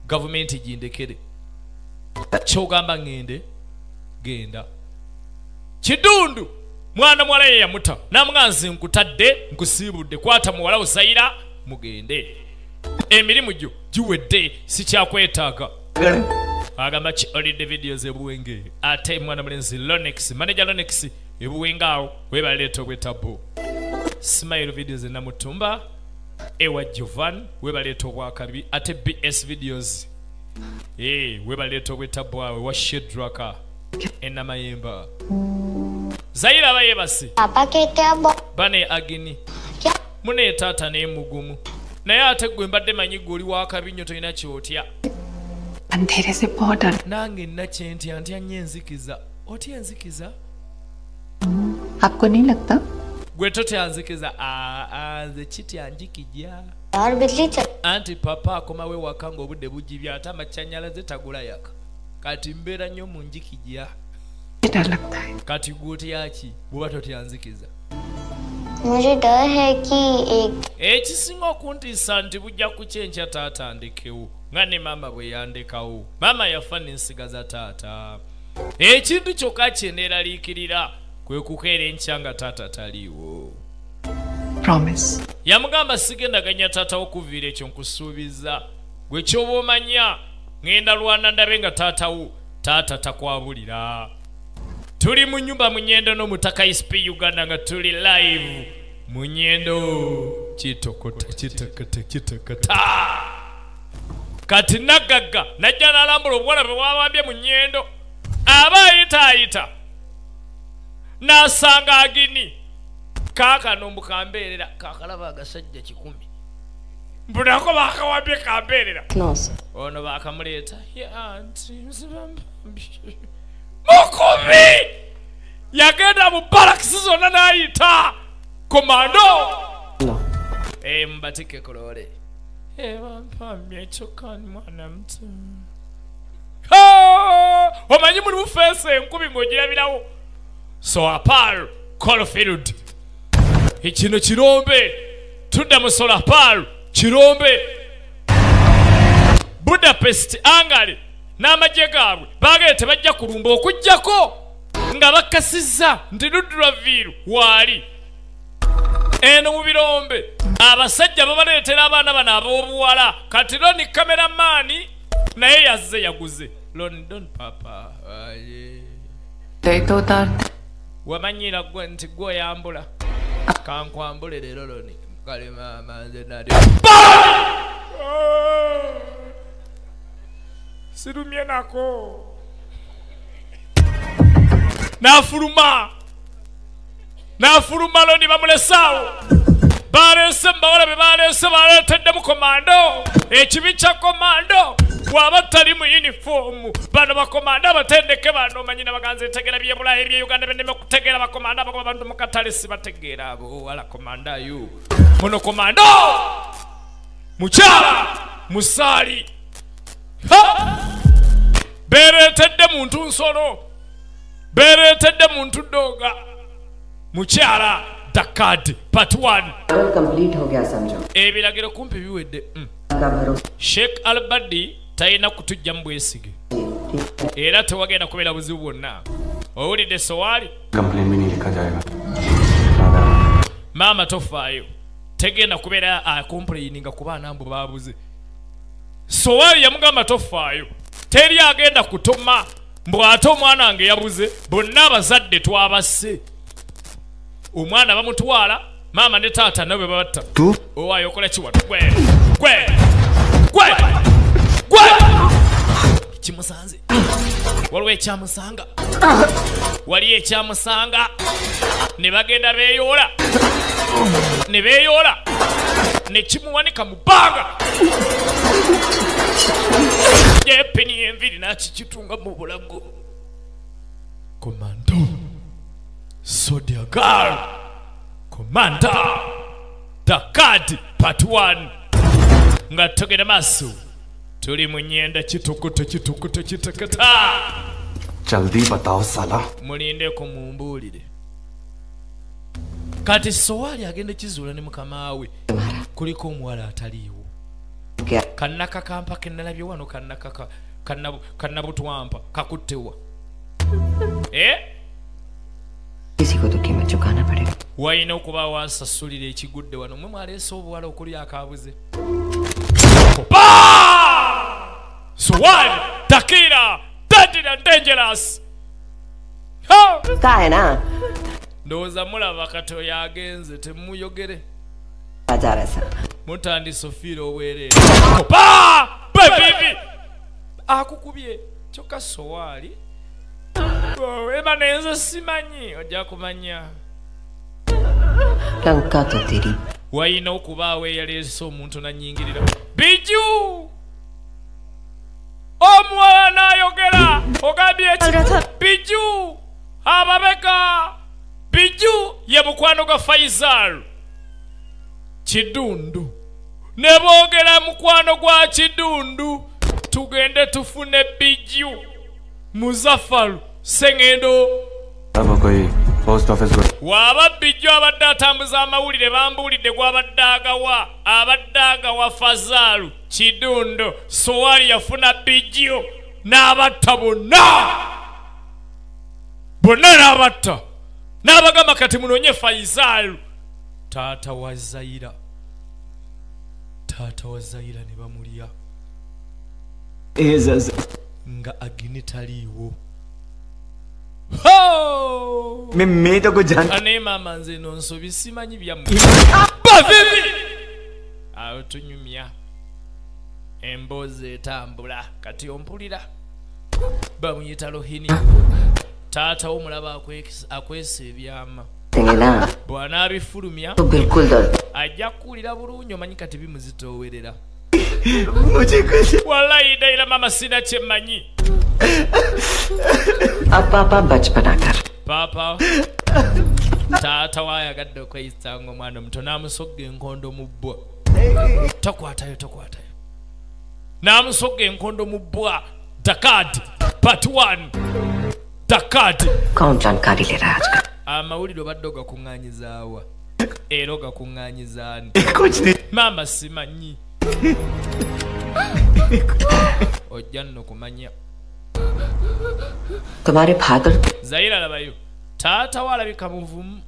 gavumenti gindekere kyogamba ngende genda Kidundu mwana mwala ye yamuta namwanzi nkutadde nkusiibudde kwata muwala Uzaira mugende emirimu gyo giwedde sikyakwetaaga agamba ki olidde videos ebuwenge ate mwana mulenzi Lonex manager Lonex ebuwenge awo webaleeta obwetabo Smile videos namutumba ewa Jovan webaleeta obwakabi ate BS videos webaleeta obwetabo awe wa Shedraka enamayemba Zaira bayebasi Papa kete abo bane agini mune tata ne mugumu naye ate gwe mbadde manyi goli wakabinyo toyina kyotya अंधेरे से बहुत डर nange nakyenti antya nnyo enzikiza otya enzikiza आपको नहीं लगता gwe totya nzikiza nze kitya njikija यार बिजली चल anti papa akomawe waka ng'obudde bugibya ate amacanyalaze tagula yaka kati mbeera nnyo mu njikija डर लगता है kati gwotya ki bw'oba totya nzikiza मुझे डर है कि एक ekisinga okuntiisa nti bujja kukyenkya taata andekewo nga ne maama bwe yandekawo maama yafa n'ensigaza taata ekintu kyokka kye neeraliikirira kwe kukeera enkya nga taata taliiwo promise yamugamba sigendaganya taata okuviira ekyo nkusuubiza gwe kyoba omanya ŋŋenda lwana ndabe nga taatawo taata takwabulira tuli mu nnyumba Munyendo n'Omutaka ICP Uganda nga tuli live Munyendo kitokota kitakata kati nagagga najja n'alambula obuwala bwe bwabambye Munyendo aba ayitaayita n'asanga agini kaakano mbukambeerera kaakalaba agasajja 10 mbunako baakawambye kambeerera ono baakamuleeta Mukumi yagenda mu barracks zonna n'ayita komando mbatike kolole bampamye kyokani mwana muto omanyi muli mufeesa enkubi ng'ogirabirawo so apal Caulfield ekino kirombe tudda mu Solapal kirombe Budapest Angale n'amagye gaabwe baagale tebajja kulumba okujjako nga bakasizza nti Ludra Viru waali eno mu birombe abasajja babaleetera abaana bano ab'obuwala kati Loni kameramaani naye yazze yaguze London papa wamanyira gwe nti gwe oyambula kankwambule leero Loni kale maama nze nali sirumye nako n'afuluma Loni bamulesaawo baleese mbawala be baleese baleeteddemu komando ekibi kya komando bw'aba tali mu yunifoomu bano bakomando abatendeke bano manyina baganze tegera byebulayi bye Uganda benneme okutegeera bakomando abagoba bantu mu katale sibategeera abo wala komando ayo muno komando mukyala musaali beereetedde muntu nsolo beereetedde muntu ddooga mukyala Dakad part 1 कंप्लीट हो गया समझो ebiragiro kumpi biwedde Sheikh Albadi tayina kutujja mu bwesige era tewagenda kubeera buzibu bwonna owulidde Sowali complain भी नहीं लिखा जाएगा maama tofaayo tegenda kubeera akomplaininga ku baana mbu baabuze Sowali yamugamba tofaayo teri agenda kutoma mbu ate omwana wange yabuze bonna abazadde twabasse omwana bamutwala maama ne taata nabo babatta owaayo okola kiwatu gwe kimusanze waliwo ekyamusanga waliyo ekyamusanga ne bagenda beeyoola ne kimuwanika mu bbanga yepeni enviri nakikitunga mu bulago komando Sodia Girl Commander Dakad part 1 nga togera maso tuli Munyenda kitokota kitakata जल्दी बताओ साला mulindeko mumbuulire kati Sowali agenda kizuula ne mukama we kuliko omuwala ataliiwo kannaka kampa ke nalabye wano kannaka kannabutwampa kakuttewa किसी को तो कीमत चुकाना पड़ेगा wayina okuba wasasulira ekigudde wano mwe mwaleese obuwala okuli akabuze Swali Takira Dirty and Dangerous Kaina ndowooza mulaba kato yagenze temuyogere ajarasa mutandise ofiira obwereere bibi akukubye kyokka Sowali eba nenze simanyi ojja kumanya Lanka to teri wayina okubaawo eyaleese omuntu nanyingirira Biju omuwala n'ayogera ogambye eki Biju ababeka Biju ye mukwano gwa Faisal Kidundu ne boogera mukwano gwa Kidundu tugende tufune Biju Muzaffaru Sengendo post office waba Biju abadde atambuza amawulire bambuulidde abadde agawa Fazalu Kidundu Sowali yafuna Biju n'abatta bonna n'abatta n'abagamba kati munonye Faizalu taata wa Zaira ne bamulya nga Agini taliiwo मैं तो कुछ जान ane mama nze nonsobi simanyi byammwe bavivi awo tunyumya emboozi etambula kati ompulira bamuyita Rohini taata omulaba akwesa ebyama bw'anaabifulumya ajja kuwulira bulungi omanyi kati bimuzitoowerera wallahi daira mama sina kyemmanyi Papa bachpana kar Papa taata waayagadde okweyisanga omwana omuto n'amusogga enkondo mu bbwa tokwatayo n'amusogga enkondo mu bbwa Dakad part 1 Dakad kaun jankari le raha aajkal amawulire obadde ogakuŋŋaanyizaawa era ogakuŋŋaanyizaani mama simanyi ojja nno kumanya तुम्हारे father Zaira labayo taata walabika muvumu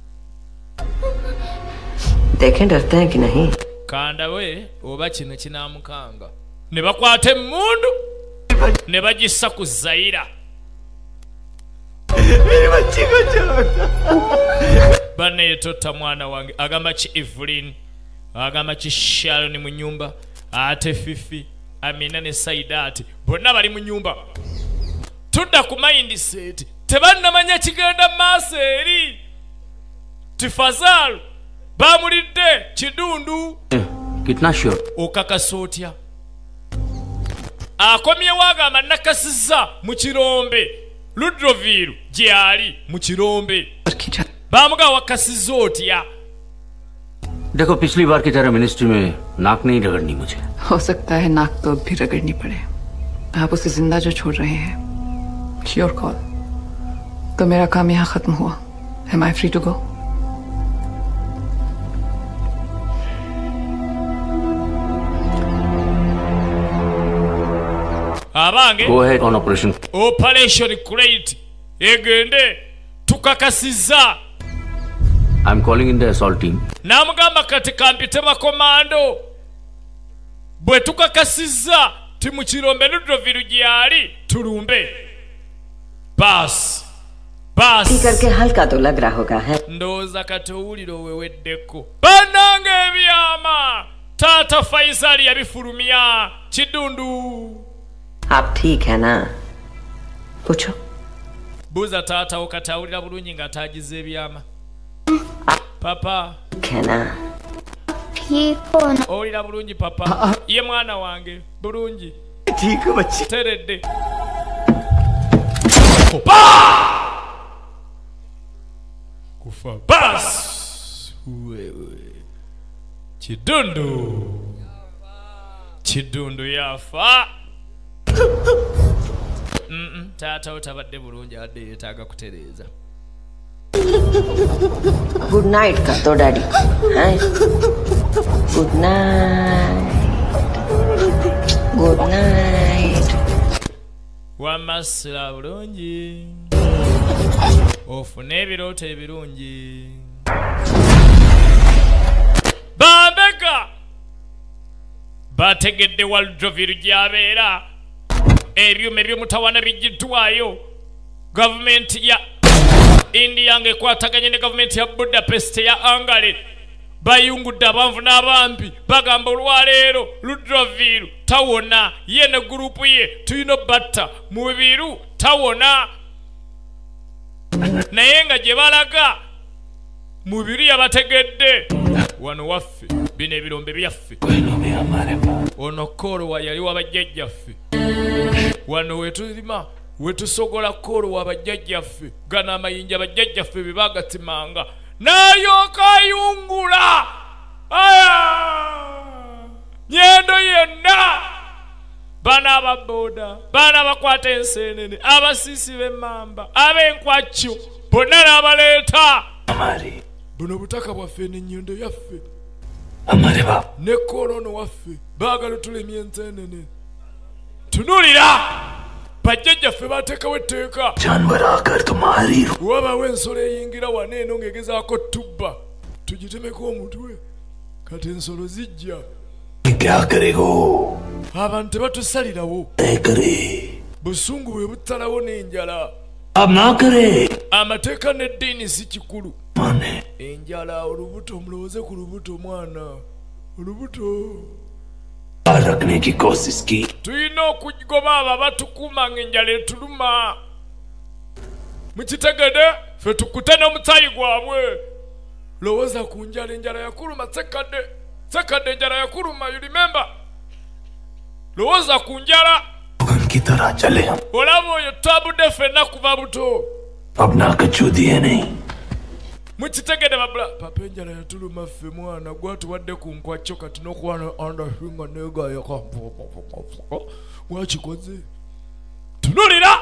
देखें डरते हैं कि नहीं kanda we oba kino kinaamukanga ne bakwata emmundu ne bagissa ku Zaira baneetotta mwana wange agamba ki Evelyn agamba ki Sharon mu nyumba ate Fifi Amina ne Saidat bonna bali mu nyumba tudda ku mindset tebannamanya kigenda maaso eri Tifazal bamulidde Kidundu kitna sure okakasa otya akomyewo agamba nakasizza mu Kirombe Ludroviru gye ali mu Kirombe bamuga wakasizza otya देखो पिछली बार की तरह मिनिस्ट्री में नाक नहीं रगड़नी मुझे हो सकता है नाक तो अब भी रगड़नी पड़े आप उसे जिंदा जो छोड़ रहे हैं योर कॉल तो मेरा काम यहाँ खत्म हुआ am I free to go abange go ahead on operation great egende tukakasizza I'm calling in the assault team namugamba kati kampite bakomando bwe tukakasizza ti mu Kirombe Ludroviru gye ali tulumbe bas करके हल्का तो लग रहा होगा है ndowooza kati owulire oweweddeko bannange ebyama taata Faisal yabifulumya Kidundu आप ठीक है ना पूछो buuza taata wo kati awulira bulungi nga ataagiza ebyama papa kena owulira bulungi papa ye mwana wange bulungi teredde kufa bas wewe Kidundu yafa taata otabadde bulungi adde yeetaaga kutereeza good night कर दो daddy good night wamasira bulungi ofune ebirooto ebirungi bambega bategedde waldroviru gyabeera ebyuma ebyomutawana bigiddwayo gavumenti ya India ng'ekwataganye ne gavumenti ya Budapest ya Hungary bayungudde abanvu n'abambi bagamba olwaleero Ludroviru tawona ye ne gurupu ye tulina batta mubiru tawona naye nga gye balaga mubiru yabategedde wano waffe bino ebirombe byaffe ono Korowa yali wabajjajjaffe wano wetulima wetusogola Korowa bajjajjaffe gana amayinja bajjajjaffe bye bagatimanga nayoka yungula nyendo yenna bana ababoda bana abakwata ensenene abasisi b'emmamba ab'enkwacyo bonna n'abaleeta buno butaka bwaffe n'ennyendo yaffe ne kolono waffe baagala tulemye ensenene tunulira bajjajjaffe bateekawo etteeka wabawo ensolo eyingira wano eno ng'egezaako tubba tugitemeko omutwe kati ensolo zijja abantu tebatusalirawo busungu bwe butalawo n'enjala amateeka n'eddiini si kikulu enjala olubuto mulowooze ku lubuto mwana olubuto tulina okugoba abo abatukuma ng'enjala etuluma mukitegede ffe tukute n'omutayi gwabwe lowooza ku njala enjala yakuluma sekadde enjala yakuluma you remember lowooza ku njala olaba oyo twabudde ffenna kuva buto mukitegede babula papa enjala yatuluma ffe mwana gwatuwadde ku nkwacyo kati n'okuwana andahinga negayaka wakikoze tunulira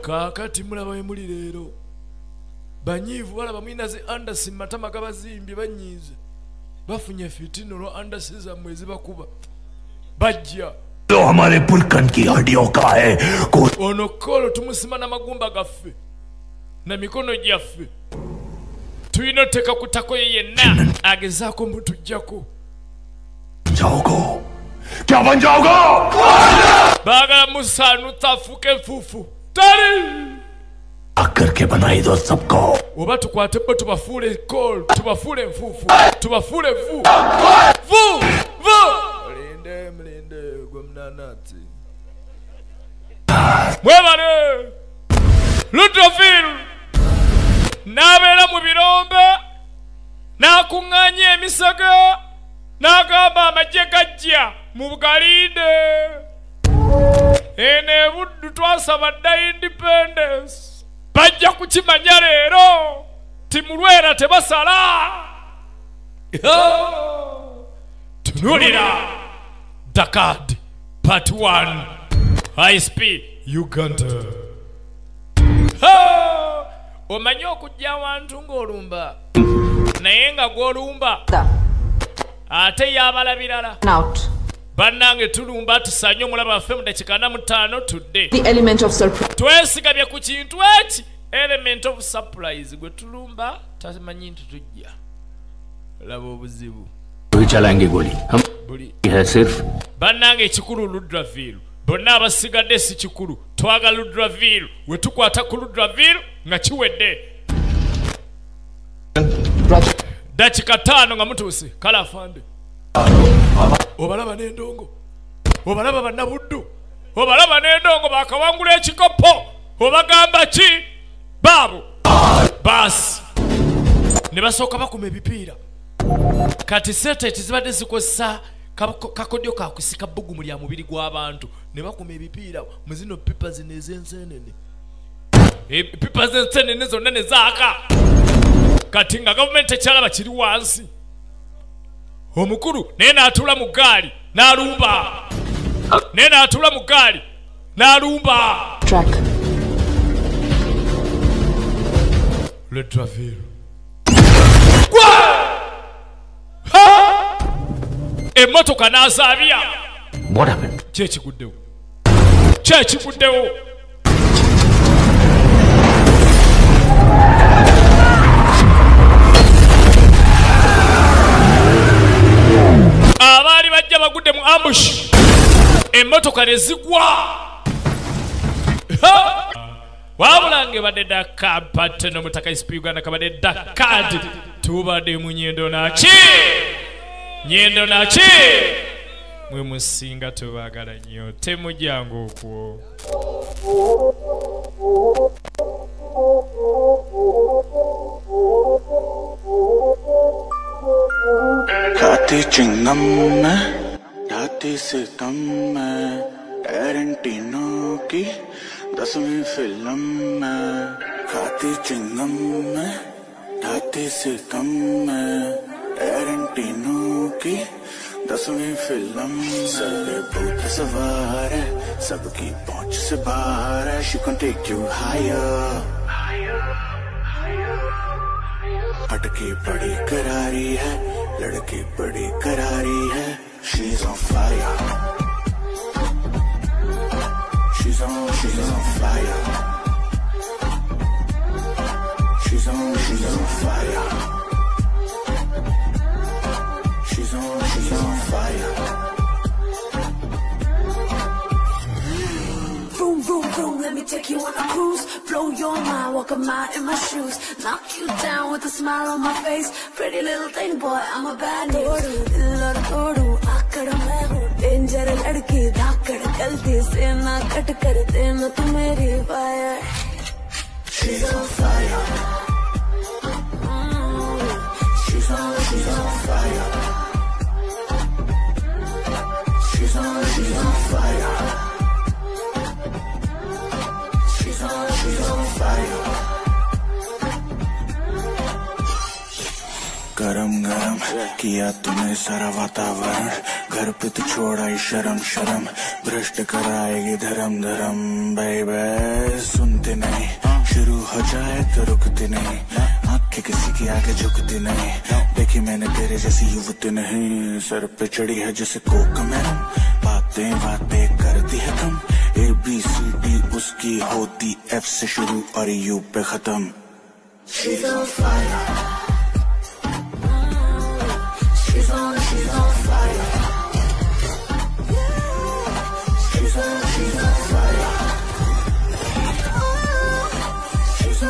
kaakati mulaba emuli leero banyiivu balaba mwina zi andasi matama gabazimbye banyiize bafunye fitino olwa andasi zammwe ezibakuba bajja ono Kolo tumusima n'amagumba gaffe na mikono gyaffe tulina oteeka ku ttako ye yenna agezaako mbutujjako baagala musaanutsa afuuke enfuufu tali oba tukwate bo tubafuule Kolo tubafuule enfuufu tubafuule vu mulinde gwe munanaati mwebale Ludroviru n'abeera mu birombe n'akuŋŋaanya emisaga n'agamba amagye gajja mu bugalinde eno ebuddu twasaba dda independence bajja kukimanya leero timulwera tebasala tunulira Dakad part 1 ICP Uganda omanyi okujja awantu ng'olumba naye nga gw'olumba ate yabala birala bannange tulumba tusanye omulaba waffe mu dakika 45 tudde twesigabye ku kintu eki element of surprise gwe tulumba tamanyi nti tujja laba obuzibu bannange ekikulu Ludroviru bonna abasigadde si kikulu twagala Ludroviru we tukwata ku Ludroviru nga kiwedde dakika 5 nga mutuuse kale afande obalaba n'endongo obalaba bannabuddu obalaba n'endongo bakawangula ekikopo obagamba ki baabo baasi ne basooka bakuma ebipiira kati sente ekizibadde zikozesa kakodyo kakusika bbugumu lya mubiri gw'abantu ne bakuma ebipiira mu zino pipa zino ez'ensenene pipa z'ensenene zonna ne zaaka kati nga gavumenti ekyalaba kiri wansi omukulu naye n'atuula mu ggaali n'alumba naye n'atuula mu ggaali n'alumba Ludroviru emmotoka n'azaabya kyekiguddewo kyekivuddewo. Abaali bajja bagudde mu ambush, emmotoka ne zigwa. Wabula ng'ebadde Dakar no Mutaka ICP Uganda kabadde Dakar tubadde mu Nyendo naki mwe musinga tubaagala nnyo temujjanga okwo. खाती चिंगम में ढाती सितम में टैरेंटिनो की 10वीं फिल्म में खाती चिंगम में ढाती सितम में टैरेंटिनो की 10वीं फिल्म से भूत सवार है सबकी पहुंच से बाहर है she can take you higher हटकी बड़ी करारी है लड़की बड़ी करारी है she's on fire she's on fire she's on fire she's on fire Vroom, vroom, vroom, let me take you on a cruise. Blow your mind, walk a mile in my shoes. Knock you down with a smile on my face. Pretty little thing, boy, I'm a bad news. Dil todu, akkada main hu. Danger ladki, dhakkad galti se na cut kar dena tu meri fire. She's on fire. She's on fire. She's on fire. She's on fire. गरम गरम किया तूने सारा वातावरण घर पे तो छोड़ा ही शर्म शर्म भ्रष्ट कराएगी धर्म धर्म बेबे सुनते नहीं शुरू हो जाए तो रुकते नहीं आंखें किसी की आगे झुकती नहीं देखी मैंने तेरे जैसी युवती नहीं सर पे चढ़ी है जैसे कोक मैडम बातें बातें करती है कम ABCD उसकी होती F से शुरू और U पे खत्म She's on fire She's on fire She's on fire She's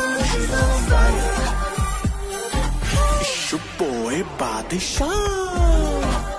on fire It's your boy Badishah